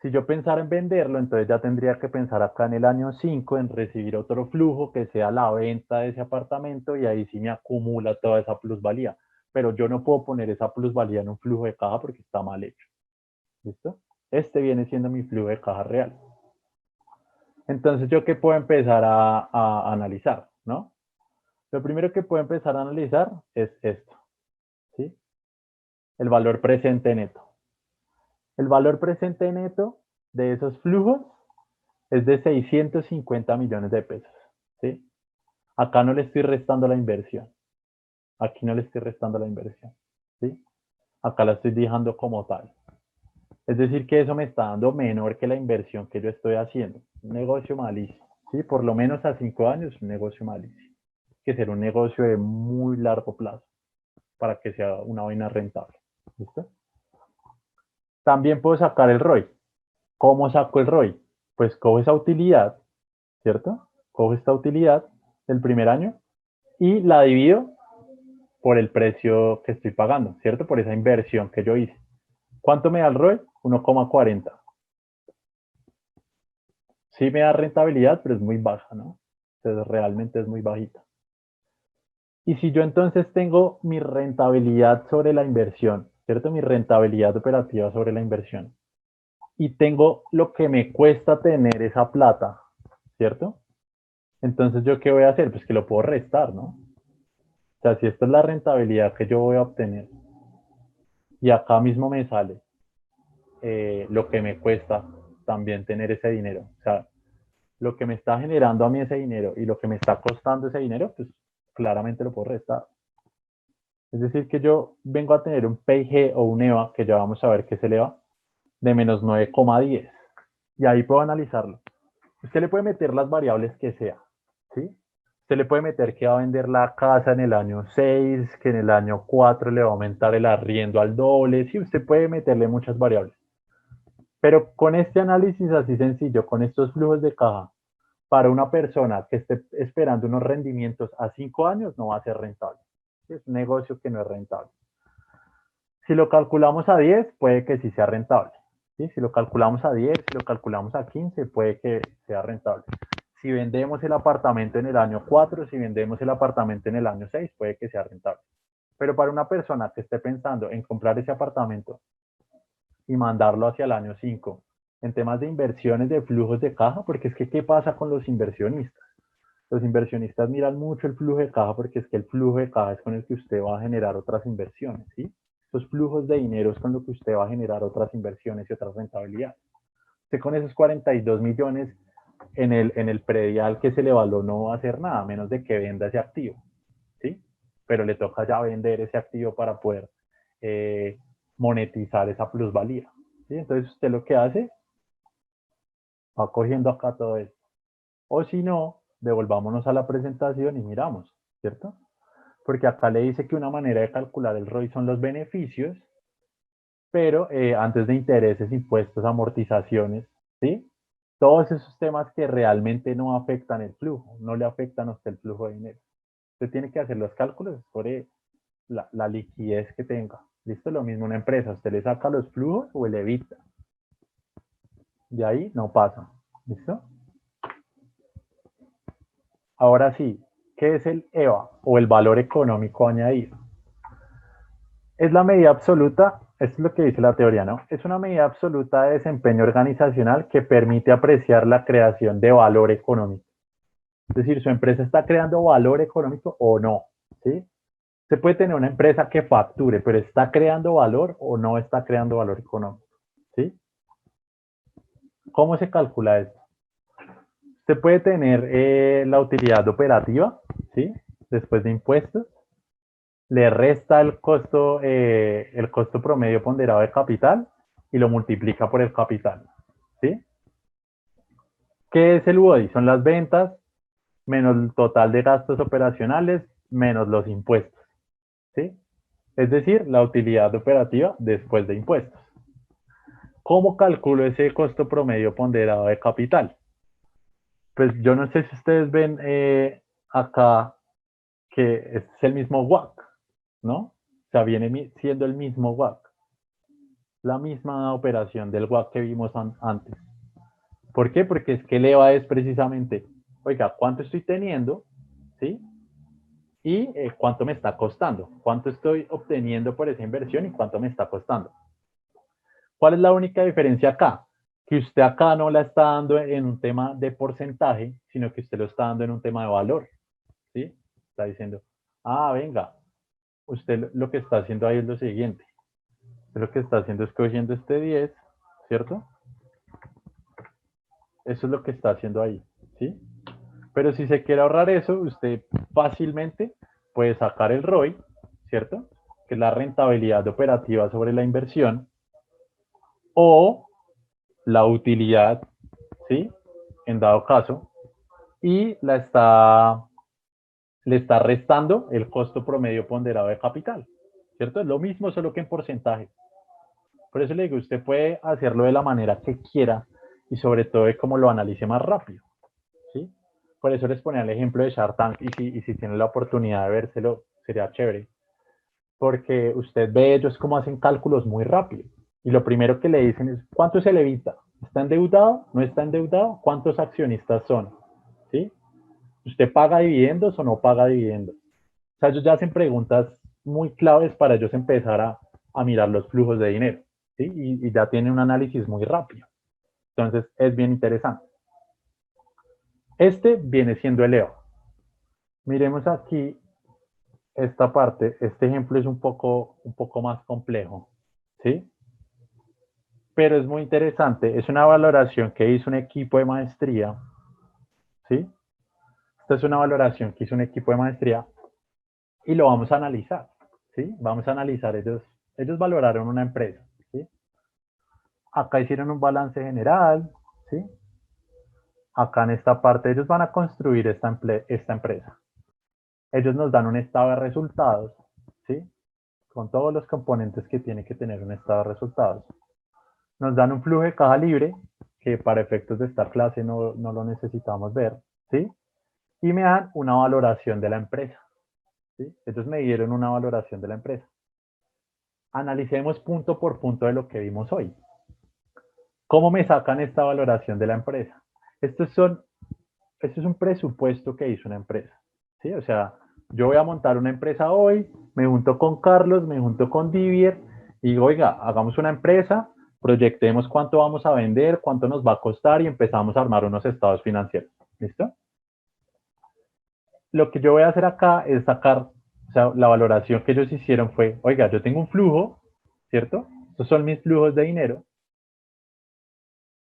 Si yo pensara en venderlo, entonces ya tendría que pensar acá en el año 5 en recibir otro flujo que sea la venta de ese apartamento y ahí sí me acumula toda esa plusvalía. Pero yo no puedo poner esa plusvalía en un flujo de caja porque está mal hecho. ¿Listo? Este viene siendo mi flujo de caja real. Entonces, ¿yo qué puedo empezar a analizar? ¿No? Lo primero que puedo empezar a analizar es esto, ¿sí? El valor presente neto. El valor presente neto de esos flujos es de 650 millones de pesos, ¿sí? Acá no le estoy restando la inversión. Aquí no le estoy restando la inversión, ¿sí? Acá la estoy dejando como tal. Es decir, que eso me está dando menor que la inversión que yo estoy haciendo. Un negocio malísimo, ¿sí? Por lo menos a 5 años, un negocio malísimo. Que será un negocio de muy largo plazo para que sea una vaina rentable. ¿Listo? También puedo sacar el ROI. ¿Cómo saco el ROI? Pues cojo esa utilidad, ¿cierto? Cojo esta utilidad del primer año y la divido por el precio que estoy pagando, ¿cierto? Por esa inversión que yo hice. ¿Cuánto me da el ROI? 1,40. Sí me da rentabilidad, pero es muy baja, ¿no? Entonces realmente es muy bajita. Y si yo entonces tengo mi rentabilidad sobre la inversión, ¿cierto? Mi rentabilidad operativa sobre la inversión. Y tengo lo que me cuesta tener esa plata, ¿cierto? Entonces, ¿yo qué voy a hacer? Pues que lo puedo restar, ¿no? O sea, si esta es la rentabilidad que yo voy a obtener y acá mismo me sale lo que me cuesta también tener ese dinero. O sea, lo que me está generando a mí ese dinero y lo que me está costando ese dinero, pues claramente lo puedo restar. Es decir, que yo vengo a tener un PIG o un EVA, que ya vamos a ver qué es el EVA, de menos 9,10. Y ahí puedo analizarlo. Usted le puede meter las variables que sea, ¿sí? Usted le puede meter que va a vender la casa en el año 6, que en el año 4 le va a aumentar el arriendo al doble, sí, usted puede meterle muchas variables. Pero con este análisis así sencillo, con estos flujos de caja, para una persona que esté esperando unos rendimientos a 5 años, no va a ser rentable. Es un negocio que no es rentable. Si lo calculamos a 10, puede que sí sea rentable. ¿Sí? Si lo calculamos a 10, si lo calculamos a 15, puede que sea rentable. Si vendemos el apartamento en el año 4, si vendemos el apartamento en el año 6, puede que sea rentable. Pero para una persona que esté pensando en comprar ese apartamento y mandarlo hacia el año 5 en temas de inversiones, de flujos de caja, porque es que, ¿qué pasa con los inversionistas? Los inversionistas miran mucho el flujo de caja porque es que el flujo de caja es con el que usted va a generar otras inversiones, ¿sí? Esos flujos de dinero es con lo que usted va a generar otras inversiones y otras rentabilidades. Usted con esos 42 millones en el predial que se le evaluó no va a hacer nada, menos de que venda ese activo, ¿sí? Pero le toca ya vender ese activo para poder eh, monetizar esa plusvalía, ¿sí? Entonces usted lo que hace, va cogiendo acá todo esto. O si no, devolvámonos a la presentación y miramos, ¿cierto? Porque acá le dice que una manera de calcular el ROI son los beneficios, pero antes de intereses, impuestos, amortizaciones, ¿sí? Todos esos temas que realmente no afectan el flujo, no le afectan a usted el flujo de dinero. Usted tiene que hacer los cálculos sobre la liquidez que tenga. ¿Listo? Lo mismo una empresa, usted le saca los flujos o el evita. De ahí no pasa. ¿Listo? Ahora sí, ¿qué es el EVA o el valor económico añadido? Es la medida absoluta, esto es lo que dice la teoría, ¿no? Es una medida absoluta de desempeño organizacional que permite apreciar la creación de valor económico. Es decir, su empresa está creando valor económico o no, ¿sí? Se puede tener una empresa que facture, pero ¿está creando valor o no está creando valor económico? ¿Sí? ¿Cómo se calcula esto? Se puede tener la utilidad operativa, ¿sí? Después de impuestos, le resta el costo promedio ponderado de capital y lo multiplica por el capital, ¿sí? ¿Qué es el UOI? Son las ventas menos el total de gastos operacionales menos los impuestos, ¿sí? Es decir, la utilidad operativa después de impuestos. ¿Cómo calculo ese costo promedio ponderado de capital? Pues yo no sé si ustedes ven acá que es el mismo WACC, ¿no? O sea, viene siendo el mismo WACC, la misma operación del WACC que vimos antes. ¿Por qué? Porque es que el EVA es precisamente, oiga, ¿cuánto estoy teniendo? ¿Sí? Y cuánto me está costando, cuánto estoy obteniendo por esa inversión y cuánto me está costando. ¿Cuál es la única diferencia acá? Que usted acá no la está dando en un tema de porcentaje, sino que usted lo está dando en un tema de valor, ¿sí? Está diciendo, ah, venga, usted lo que está haciendo ahí es lo siguiente. Usted lo que está haciendo es cogiendo este 10, ¿cierto? Eso es lo que está haciendo ahí, ¿sí? Pero si se quiere ahorrar eso, usted fácilmente puede sacar el ROI, ¿cierto? Que es la rentabilidad operativa sobre la inversión, o la utilidad, ¿sí? En dado caso, y le está restando el costo promedio ponderado de capital, ¿cierto? Es lo mismo, solo que en porcentaje. Por eso le digo, usted puede hacerlo de la manera que quiera y sobre todo de cómo lo analice más rápido, ¿sí? Por eso les ponía el ejemplo de Shark Tank y si tienen la oportunidad de vérselo, sería chévere. Porque usted ve ellos cómo hacen cálculos muy rápido. Y lo primero que le dicen es, ¿cuánto se le evita? ¿Está endeudado? ¿No está endeudado? ¿Cuántos accionistas son? ¿Sí? ¿Usted paga dividendos o no paga dividendos? O sea, ellos ya hacen preguntas muy claves para ellos empezar a mirar los flujos de dinero. ¿Sí? Y ya tienen un análisis muy rápido. Entonces, es bien interesante. Este viene siendo el EO. Miremos aquí esta parte. Este ejemplo es un poco más complejo. ¿Sí? Pero es muy interesante. Es una valoración que hizo un equipo de maestría. ¿Sí? Esta es una valoración que hizo un equipo de maestría y lo vamos a analizar. ¿Sí? Vamos a analizar ellos valoraron una empresa. ¿Sí? Acá hicieron un balance general. ¿Sí? Acá en esta parte ellos van a construir esta empresa. Ellos nos dan un estado de resultados. ¿Sí? Con todos los componentes que tiene que tener un estado de resultados. Nos dan un flujo de caja libre, que para efectos de esta clase no lo necesitamos ver, ¿sí? Y me dan una valoración de la empresa, ¿sí? Ellos me dieron una valoración de la empresa. Analicemos punto por punto de lo que vimos hoy. ¿Cómo me sacan esta valoración de la empresa? Esto es un presupuesto que hizo una empresa, ¿sí? O sea, yo voy a montar una empresa hoy, me junto con Carlos, me junto con Divier, y digo, oiga, hagamos una empresa, Proyectemos cuánto vamos a vender, cuánto nos va a costar y empezamos a armar unos estados financieros. ¿Listo? Lo que yo voy a hacer acá es sacar, o sea, la valoración que ellos hicieron fue, oiga, yo tengo un flujo, ¿cierto? Estos son mis flujos de dinero.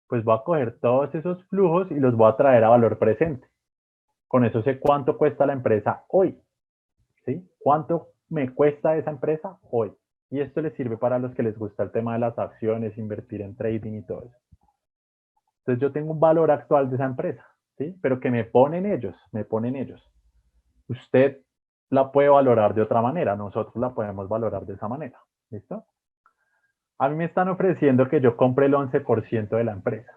Pues voy a coger todos esos flujos y los voy a traer a valor presente. Con eso sé cuánto cuesta la empresa hoy, ¿sí? ¿Cuánto me cuesta esa empresa hoy? Y esto les sirve para los que les gusta el tema de las acciones, invertir en trading y todo eso. Entonces yo tengo un valor actual de esa empresa, ¿sí? Pero que me ponen ellos, me ponen ellos. Usted la puede valorar de otra manera, nosotros la podemos valorar de esa manera, ¿listo? A mí me están ofreciendo que yo compre el 11% de la empresa,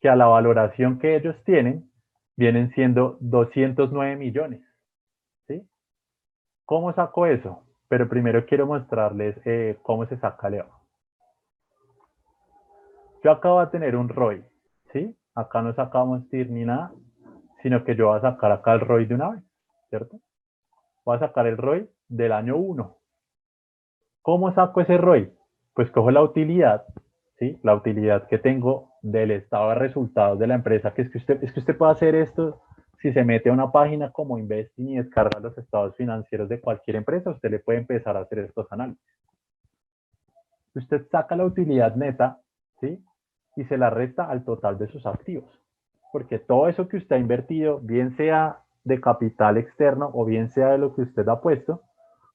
que a la valoración que ellos tienen vienen siendo 209 millones, ¿sí? ¿Cómo saco eso? Pero primero quiero mostrarles cómo se saca Leo. Yo acabo de tener un ROI, ¿sí? Acá no sacamos TIR ni nada, sino que yo voy a sacar acá el ROI de una vez, ¿cierto? Voy a sacar el ROI del año 1. ¿Cómo saco ese ROI? Pues cojo la utilidad, ¿sí? La utilidad que tengo del estado de resultados de la empresa, que es que usted puede hacer esto si se mete a una página como Investing y descarga los estados financieros de cualquier empresa, usted le puede empezar a hacer estos análisis. Usted saca la utilidad neta, ¿sí? Y se la resta al total de sus activos. Porque todo eso que usted ha invertido, bien sea de capital externo o bien sea de lo que usted ha puesto,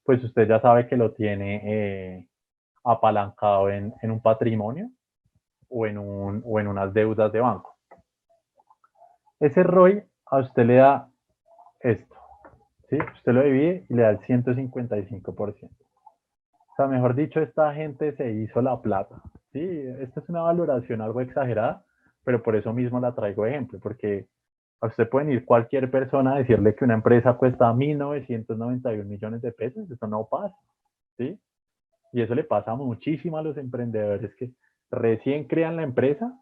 pues usted ya sabe que lo tiene apalancado en un patrimonio o en unas deudas de banco. Ese ROI a usted le da esto, ¿sí? Usted lo divide y le da el 155%. O sea, mejor dicho, esta gente se hizo la plata. Sí, esta es una valoración algo exagerada, pero por eso mismo la traigo de ejemplo, porque a usted pueden ir cualquier persona a decirle que una empresa cuesta 1.991 millones de pesos, eso no pasa, ¿sí? Y eso le pasa muchísimo a los emprendedores que recién crean la empresa,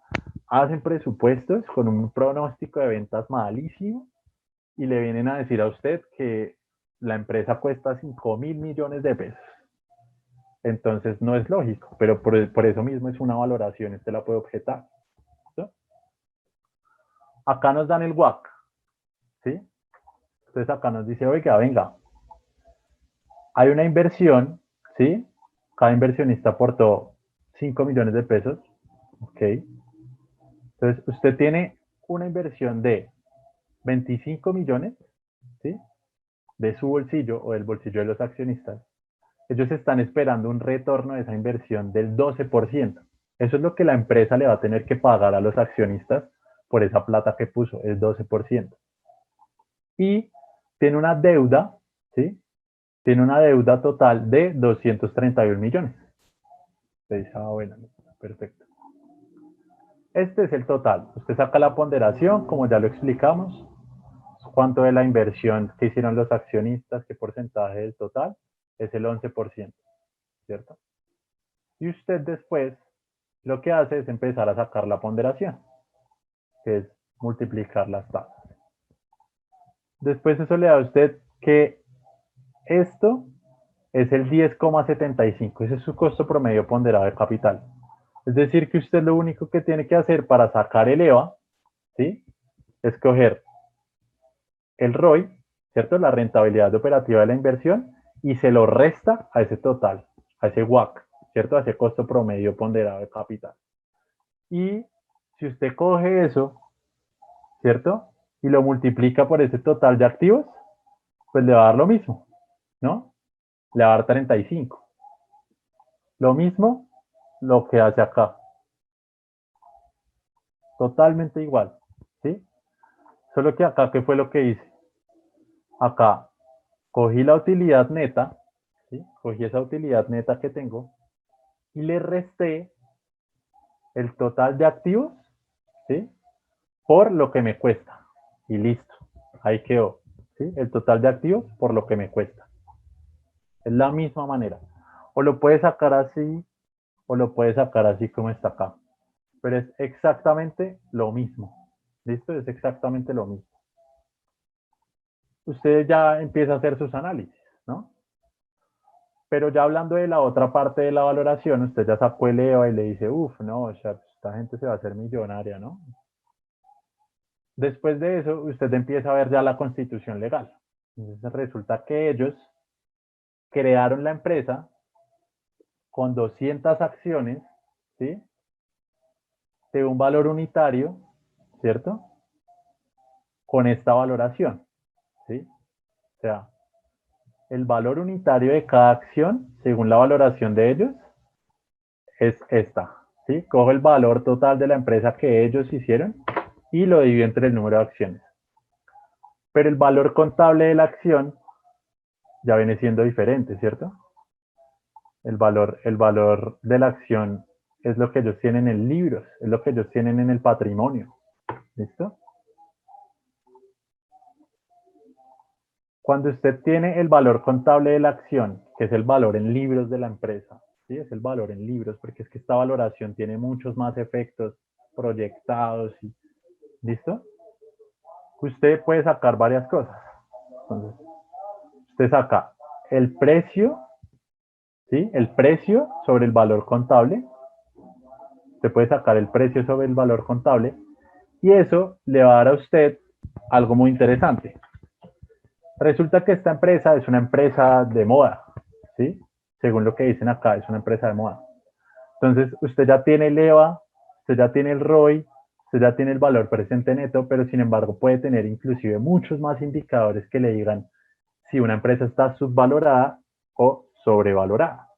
hacen presupuestos con un pronóstico de ventas malísimo y le vienen a decir a usted que la empresa cuesta 5.000 millones de pesos. Entonces no es lógico, pero por eso mismo es una valoración, usted la puede objetar. ¿Sí? Acá nos dan el WAC, ¿sí? Entonces acá nos dice, oiga, venga, hay una inversión, ¿sí? Cada inversionista aportó 5 millones de pesos, ¿ok? Entonces usted tiene una inversión de 25 millones, ¿sí? De su bolsillo o del bolsillo de los accionistas. Ellos están esperando un retorno de esa inversión del 12%. Eso es lo que la empresa le va a tener que pagar a los accionistas por esa plata que puso, el 12%. Y tiene una deuda, ¿sí? Tiene una deuda total de 231 millones. Usted dice, bueno, perfecto. Este es el total. Usted saca la ponderación, como ya lo explicamos, cuánto de la inversión que hicieron los accionistas, qué porcentaje del total, es el 11%, ¿cierto? Y usted después lo que hace es empezar a sacar la ponderación, que es multiplicar las tasas. Después eso le da a usted que esto es el 10,75, ese es su costo promedio ponderado de capital. Es decir, que usted lo único que tiene que hacer para sacar el EVA, ¿sí? Es coger el ROI, ¿cierto? La rentabilidad operativa de la inversión, y se lo resta a ese total, a ese WACC, ¿cierto? A ese costo promedio ponderado de capital. Y si usted coge eso, ¿cierto? Y lo multiplica por ese total de activos, pues le va a dar lo mismo, ¿no? Le va a dar 35. Lo mismo lo que hace acá. Totalmente igual, ¿sí? Solo que acá, ¿qué fue lo que hice? Acá cogí la utilidad neta, ¿sí? Cogí esa utilidad neta que tengo y le resté el total de activos, ¿sí? Por lo que me cuesta. Y listo. Ahí quedó, ¿sí? El total de activos por lo que me cuesta. Es la misma manera. O lo puedes sacar así, o lo puedes sacar así como está acá. Pero es exactamente lo mismo. ¿Listo? Es exactamente lo mismo. Usted ya empieza a hacer sus análisis, ¿no? Pero ya hablando de la otra parte de la valoración, usted ya sacó el EVA y le dice, uff, no, o sea, esta gente se va a hacer millonaria, ¿no? Después de eso, usted empieza a ver ya la constitución legal. Entonces resulta que ellos crearon la empresa con 200 acciones, ¿sí? De un valor unitario, ¿cierto? Con esta valoración, ¿sí? O sea, el valor unitario de cada acción, según la valoración de ellos, es esta, ¿sí? Cojo el valor total de la empresa que ellos hicieron y lo divido entre el número de acciones. Pero el valor contable de la acción ya viene siendo diferente, ¿cierto? El valor de la acción es lo que ellos tienen en libros, es lo que ellos tienen en el patrimonio. ¿Listo? Cuando usted tiene el valor contable de la acción, que es el valor en libros de la empresa, ¿sí? Es el valor en libros, porque es que esta valoración tiene muchos más efectos proyectados. ¿Listo? Usted puede sacar varias cosas. Entonces, usted saca el precio, ¿sí? El precio sobre el valor contable. Usted puede sacar el precio sobre el valor contable y eso le va a dar a usted algo muy interesante. Resulta que esta empresa es una empresa de moda, ¿sí? Según lo que dicen acá, es una empresa de moda. Entonces, usted ya tiene el EVA, usted ya tiene el ROI, usted ya tiene el valor presente neto, pero sin embargo puede tener inclusive muchos más indicadores que le digan si una empresa está subvalorada o sobrevalorada.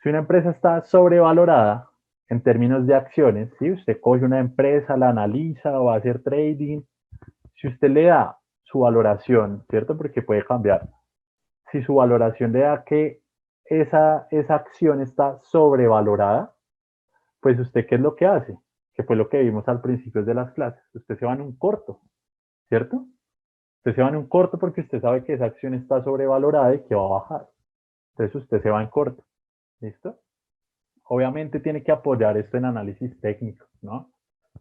Si una empresa está sobrevalorada en términos de acciones, si usted coge una empresa, la analiza o va a hacer trading, si usted le da su valoración, ¿cierto? Porque puede cambiar. Si su valoración le da que esa acción está sobrevalorada, pues usted ¿qué es lo que hace? Que fue lo que vimos al principio de las clases. Usted se va en un corto, ¿cierto? Usted se va en un corto porque usted sabe que esa acción está sobrevalorada y que va a bajar. Entonces usted se va en corto. ¿Listo? Obviamente tiene que apoyar esto en análisis técnico, ¿no?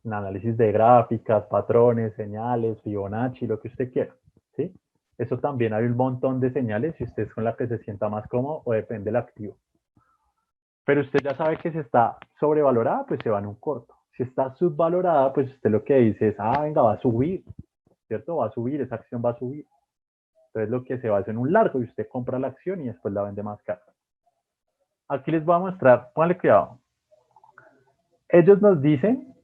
En análisis de gráficas, patrones, señales, Fibonacci, lo que usted quiera, ¿sí? Eso también hay un montón de señales si usted es con la que se sienta más cómodo o depende del activo. Pero usted ya sabe que si está sobrevalorada, pues se va en un corto. Si está subvalorada, pues usted lo que dice es, ah, venga, va a subir, ¿cierto? Va a subir, esa acción va a subir. Entonces lo que se va a hacer en un largo y usted compra la acción y después la vende más cara. Aquí les voy a mostrar, póngale cuidado. Ellos nos dicen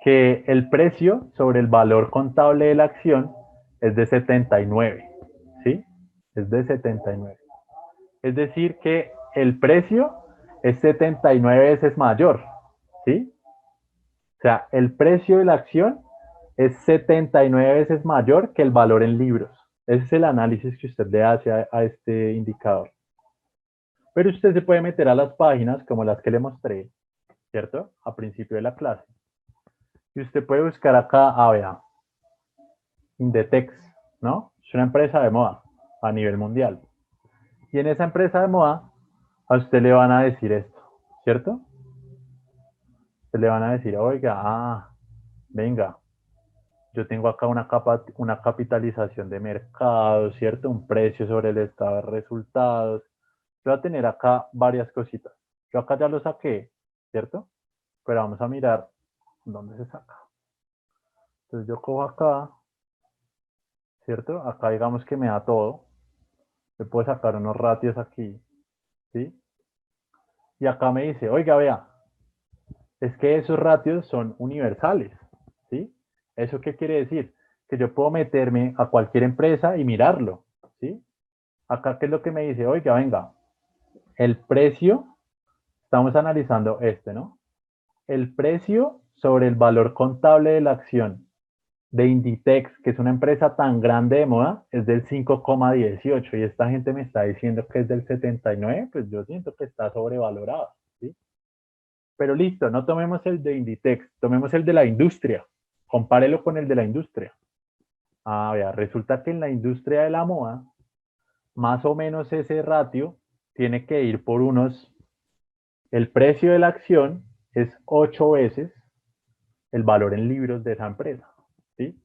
que el precio sobre el valor contable de la acción es de 79, ¿sí? Es de 79. Es decir, que el precio es 79 veces mayor, ¿sí? O sea, el precio de la acción es 79 veces mayor que el valor en libros. Ese es el análisis que usted le hace a este indicador. Pero usted se puede meter a las páginas como las que le mostré, ¿cierto? A principio de la clase. Y usted puede buscar acá, vea, Inditex, ¿no? Es una empresa de moda a nivel mundial. Y en esa empresa de moda, a usted le van a decir esto, ¿cierto? Se le van a decir, oiga, venga, yo tengo acá una capitalización de mercado, ¿cierto? Un precio sobre el estado de resultados. Yo voy a tener acá varias cositas. Yo acá ya lo saqué, ¿cierto? Pero vamos a mirar dónde se saca. Entonces yo cojo acá, ¿cierto? Acá digamos que me da todo. Yo puedo sacar unos ratios aquí, ¿sí? Y acá me dice, oiga, vea, es que esos ratios son universales, ¿sí? ¿Eso qué quiere decir? Que yo puedo meterme a cualquier empresa y mirarlo, ¿sí? Acá, ¿qué es lo que me dice? Oiga, venga, el precio, estamos analizando este, ¿no? El precio sobre el valor contable de la acción de Inditex, que es una empresa tan grande de moda, es del 5,18 y esta gente me está diciendo que es del 79, pues yo siento que está sobrevalorado, ¿sí? Pero listo, no tomemos el de Inditex, tomemos el de la industria. Compárelo con el de la industria. Vea, resulta que en la industria de la moda, más o menos ese ratio tiene que ir por unos, el precio de la acción es 8 veces el valor en libros de esa empresa, ¿sí?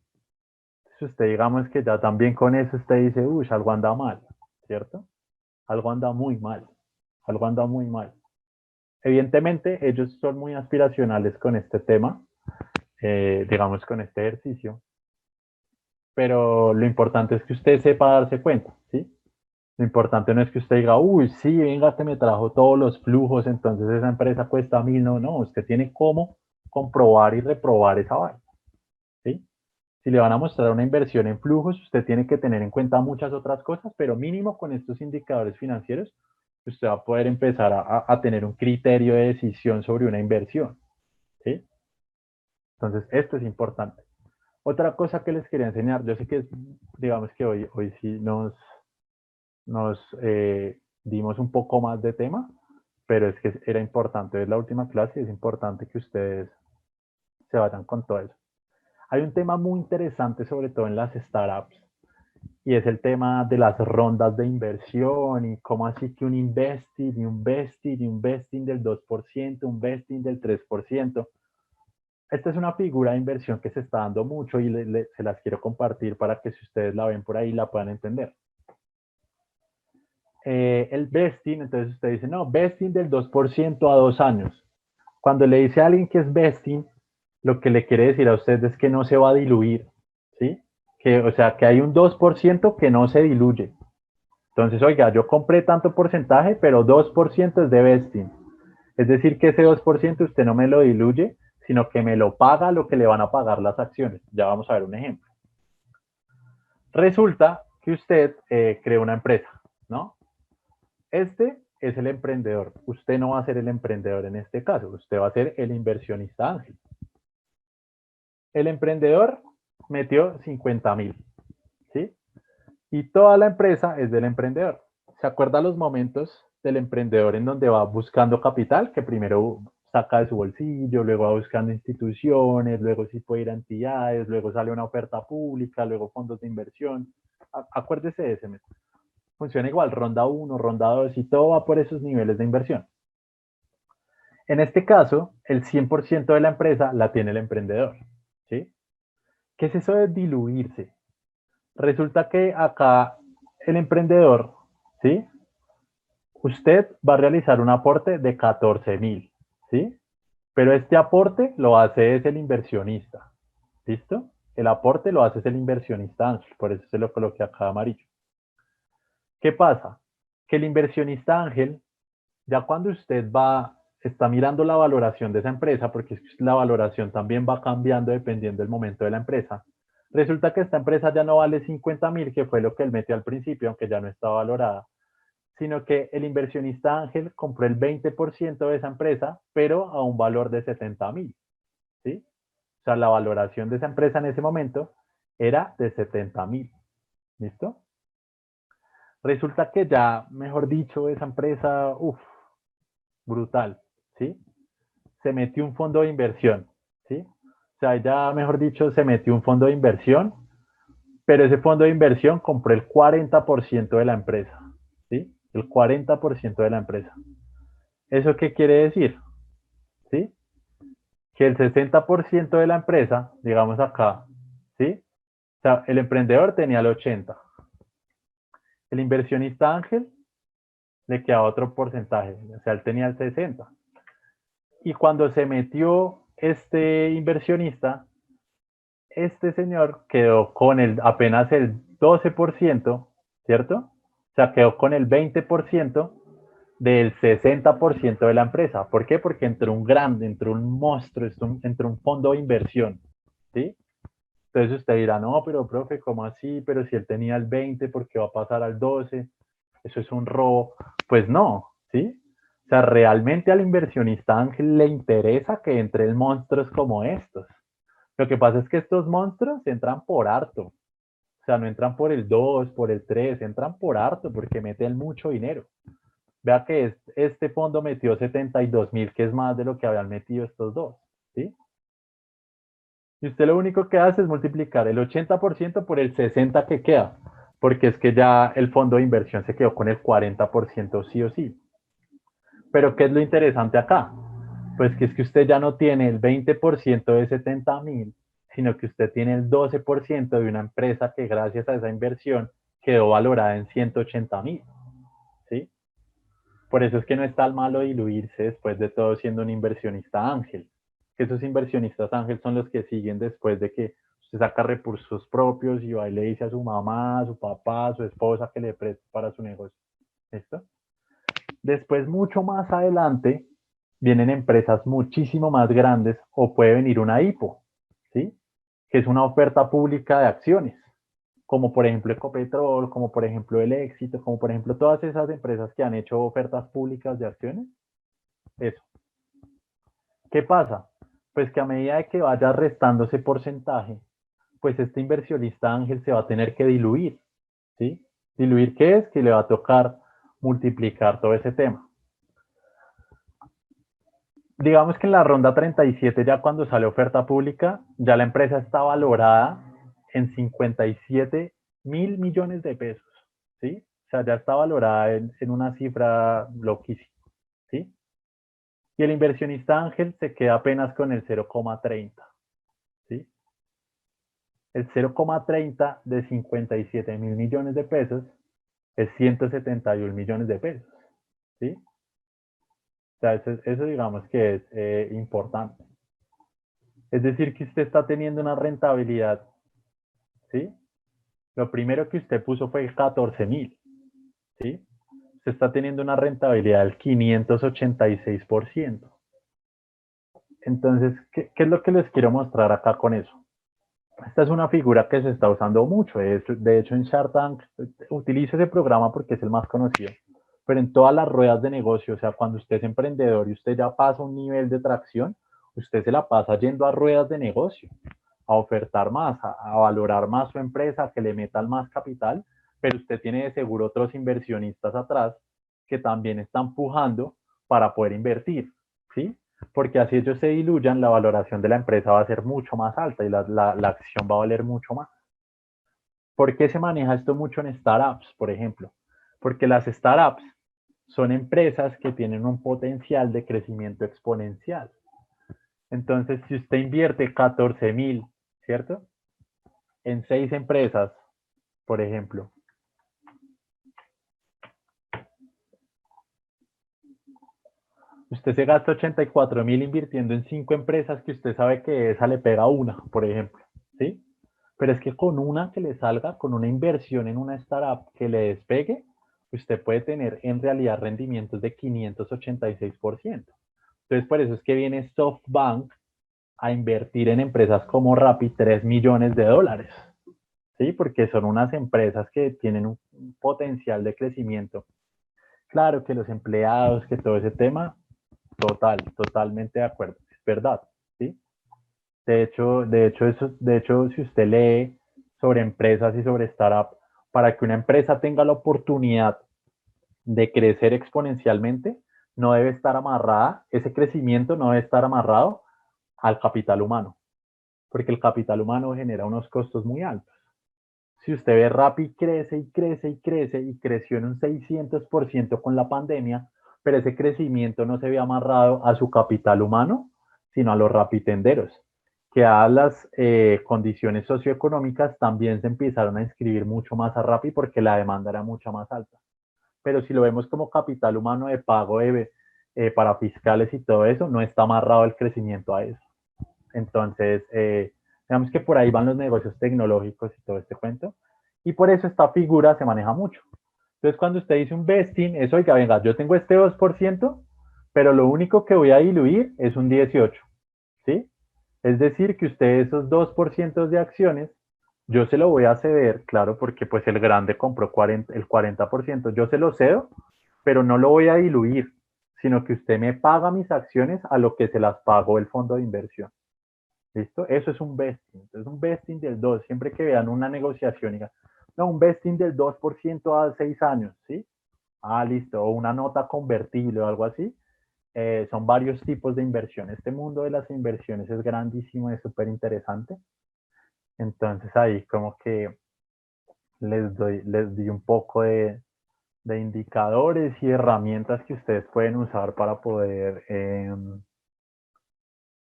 Entonces usted digamos que ya también con eso usted dice, uy, algo anda mal, ¿cierto? algo anda muy mal, algo anda muy mal. Evidentemente, ellos son muy aspiracionales con este tema, digamos, con este ejercicio, pero lo importante es que usted sepa darse cuenta, ¿sí? Lo importante no es que usted diga, uy, sí, venga, que me trajo todos los flujos, entonces esa empresa cuesta 1000, no, no, usted tiene cómo comprobar y reprobar esa vaina, ¿sí? Si le van a mostrar una inversión en flujos, usted tiene que tener en cuenta muchas otras cosas, pero mínimo con estos indicadores financieros, usted va a poder empezar a tener un criterio de decisión sobre una inversión, ¿sí? Entonces, esto es importante. Otra cosa que les quería enseñar, yo sé que, digamos que hoy sí nos dimos un poco más de tema, pero es que era importante, es la última clase y es importante que ustedes se vayan con todo eso. Hay un tema muy interesante, sobre todo en las startups, y es el tema de las rondas de inversión y cómo así que un investing y un vesting y un vesting del 2%, un vesting del 3%. Esta es una figura de inversión que se está dando mucho y se las quiero compartir para que si ustedes la ven por ahí la puedan entender. El vesting, entonces usted dice, no, vesting del 2% a 2 años. Cuando le dice a alguien que es vesting, lo que le quiere decir a usted es que no se va a diluir, ¿sí? O sea, que hay un 2% que no se diluye. Entonces, oiga, yo compré tanto porcentaje, pero 2% es de vesting. Es decir, que ese 2% usted no me lo diluye, sino que me lo paga lo que le van a pagar las acciones. Ya vamos a ver un ejemplo. Resulta que usted creó una empresa, ¿no? Este es el emprendedor. Usted no va a ser el emprendedor en este caso, usted va a ser el inversionista ángel. El emprendedor metió 50,000, ¿sí? Y toda la empresa es del emprendedor. ¿Se acuerda los momentos del emprendedor en donde va buscando capital? Que primero saca de su bolsillo, luego va buscando instituciones, luego sí puede ir a entidades, luego sale una oferta pública, luego fondos de inversión. Acuérdese de ese método. Funciona igual, ronda 1, ronda 2 y todo va por esos niveles de inversión. En este caso, el 100% de la empresa la tiene el emprendedor, ¿sí? ¿Qué es eso de diluirse? Resulta que acá el emprendedor, ¿sí? Usted va a realizar un aporte de 14,000, ¿sí? Pero este aporte lo hace es el inversionista, ¿listo? El aporte lo hace es el inversionista ángel, por eso se lo coloqué acá amarillo. ¿Qué pasa? Que el inversionista ángel, ya cuando usted está mirando la valoración de esa empresa, porque la valoración también va cambiando dependiendo del momento de la empresa, resulta que esta empresa ya no vale 50,000, que fue lo que él metió al principio, aunque ya no está valorada, sino que el inversionista ángel compró el 20% de esa empresa, pero a un valor de 70,000, ¿sí? O sea, la valoración de esa empresa en ese momento era de 70,000, ¿listo? Resulta que ya, mejor dicho, esa empresa, uff, brutal, ¿sí? Se metió un fondo de inversión, ¿sí? O sea, ya, mejor dicho, se metió un fondo de inversión, pero ese fondo de inversión compró el 40% de la empresa, ¿sí? El 40% de la empresa. ¿Eso qué quiere decir? ¿Sí? Que el 60% de la empresa, digamos acá, ¿sí? O sea, el emprendedor tenía el 80. El inversionista ángel le quedaba otro porcentaje, o sea, él tenía el 60. Y cuando se metió este inversionista, este señor quedó con apenas el 12%, ¿cierto? O sea, quedó con el 20% del 60% de la empresa. ¿Por qué? Porque entró un grande, entró un monstruo, entró un fondo de inversión, ¿sí? Entonces usted dirá, no, pero profe, ¿cómo así? Pero si él tenía el 20, ¿por qué va a pasar al 12? Eso es un robo. Pues no, ¿sí? O sea, realmente al inversionista ángel le interesa que entren monstruos como estos. Lo que pasa es que estos monstruos entran por harto. O sea, no entran por el 2, por el 3, entran por harto porque meten mucho dinero. Vea que este fondo metió 72,000, que es más de lo que habían metido estos dos, ¿sí? Y usted lo único que hace es multiplicar el 80% por el 60% que queda, porque es que ya el fondo de inversión se quedó con el 40% sí o sí. Pero ¿qué es lo interesante acá? Pues que es que usted ya no tiene el 20% de 70,000, sino que usted tiene el 12% de una empresa que gracias a esa inversión quedó valorada en 180,000, ¿sí? Por eso es que no es tan malo diluirse después de todo siendo un inversionista ángel. Que esos inversionistas ángel son los que siguen después de que usted saca recursos propios y va y le dice a su mamá, a su papá, a su esposa que le preste para su negocio. ¿Listo? Después, mucho más adelante, vienen empresas muchísimo más grandes o puede venir una IPO, ¿sí? Que es una oferta pública de acciones, como por ejemplo Ecopetrol, como por ejemplo El Éxito, como por ejemplo todas esas empresas que han hecho ofertas públicas de acciones. Eso. ¿Qué pasa? Pues que a medida de que vaya restando ese porcentaje, pues este inversionista ángel se va a tener que diluir, ¿sí? ¿Diluir qué es? Que le va a tocar multiplicar todo ese tema. Digamos que en la ronda 37, ya cuando sale oferta pública, ya la empresa está valorada en 57.000 millones de pesos, ¿sí? O sea, ya está valorada en una cifra loquísima, ¿sí? Y el inversionista ángel se queda apenas con el 0,30, ¿sí? El 0,30 de 57.000 millones de pesos es 171 millones de pesos, ¿sí? O sea, eso digamos que es importante. Es decir, que usted está teniendo una rentabilidad, ¿sí? Lo primero que usted puso fue 14.000, ¿sí? Usted está teniendo una rentabilidad del 586%. Entonces, ¿qué es lo que les quiero mostrar acá con eso? Esta es una figura que se está usando mucho. De hecho, en Shark Tank, utilizo ese programa porque es el más conocido. Pero en todas las ruedas de negocio, o sea, cuando usted es emprendedor y usted ya pasa un nivel de tracción, usted se la pasa yendo a ruedas de negocio, a ofertar más, a valorar más su empresa, a que le metan más capital, pero usted tiene de seguro otros inversionistas atrás que también están pujando para poder invertir, ¿sí? Porque así ellos se diluyan, la valoración de la empresa va a ser mucho más alta y la acción va a valer mucho más. ¿Por qué se maneja esto mucho en startups, por ejemplo? Porque las startups son empresas que tienen un potencial de crecimiento exponencial. Entonces, si usted invierte 14.000, ¿cierto? En 6 empresas, por ejemplo, usted se gasta 84.000 invirtiendo en 5 empresas que usted sabe que esa le pega una, por ejemplo, ¿sí? Pero es que con una que le salga, con una inversión en una startup que le despegue, usted puede tener en realidad rendimientos de 586%. Entonces, por eso es que viene SoftBank a invertir en empresas como Rappi 3 millones de dólares, ¿sí? Porque son unas empresas que tienen un potencial de crecimiento. Claro que los empleados, que todo ese tema, totalmente de acuerdo, es verdad, ¿sí? De hecho, si usted lee sobre empresas y sobre startup, para que una empresa tenga la oportunidad de crecer exponencialmente, no debe estar amarrada, ese crecimiento no debe estar amarrado al capital humano, porque el capital humano genera unos costos muy altos. Si usted ve Rappi crece y crece y crece y creció en un 600% con la pandemia, pero ese crecimiento no se ve amarrado a su capital humano, sino a los rapitenderos, que a las condiciones socioeconómicas también se empezaron a inscribir mucho más a Rappi porque la demanda era mucho más alta. Pero si lo vemos como capital humano de pago para fiscales y todo eso, no está amarrado el crecimiento a eso. Entonces, digamos que por ahí van los negocios tecnológicos y todo este cuento. Y por eso esta figura se maneja mucho. Entonces, cuando usted dice un vesting, es, oiga, venga, yo tengo este 2%, pero lo único que voy a diluir es un 18%, ¿sí? Es decir, que usted esos 2% de acciones, yo se lo voy a ceder, claro, porque pues el grande compró el 40%, yo se lo cedo, pero no lo voy a diluir, sino que usted me paga mis acciones a lo que se las pagó el fondo de inversión. ¿Listo? Eso es un vesting. Entonces, un vesting del 2, siempre que vean una negociación, digan, no, un vesting del 2% a 6 años, ¿sí? Ah, listo. O una nota convertible o algo así. Son varios tipos de inversión. Este mundo de las inversiones es grandísimo, es súper interesante. Entonces, ahí como que les di un poco de indicadores y herramientas que ustedes pueden usar para poder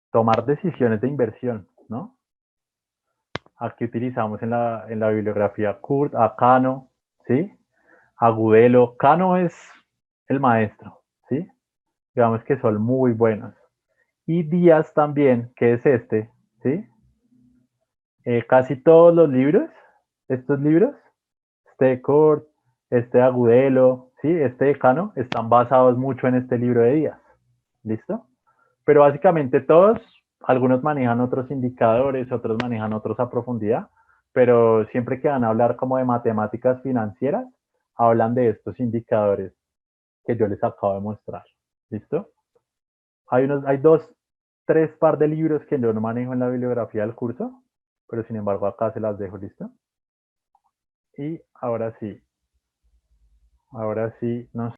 tomar decisiones de inversión, ¿no? Aquí utilizamos en la bibliografía Kurt a Cano, ¿sí? Agudelo. Cano es el maestro, ¿sí? Digamos que son muy buenos. Y Díaz también, que es este, ¿sí? Casi todos los libros, estos libros, este de Kort, este de Agudelo, ¿sí? Este de Cano, están basados mucho en este libro de Díaz. ¿Listo? Pero básicamente todos, algunos manejan otros indicadores, otros manejan otros a profundidad, pero siempre que van a hablar como de matemáticas financieras, hablan de estos indicadores que yo les acabo de mostrar. ¿Listo? Hay dos, tres par de libros que yo no manejo en la bibliografía del curso, pero sin embargo acá se las dejo, ¿listo? Y ahora sí, no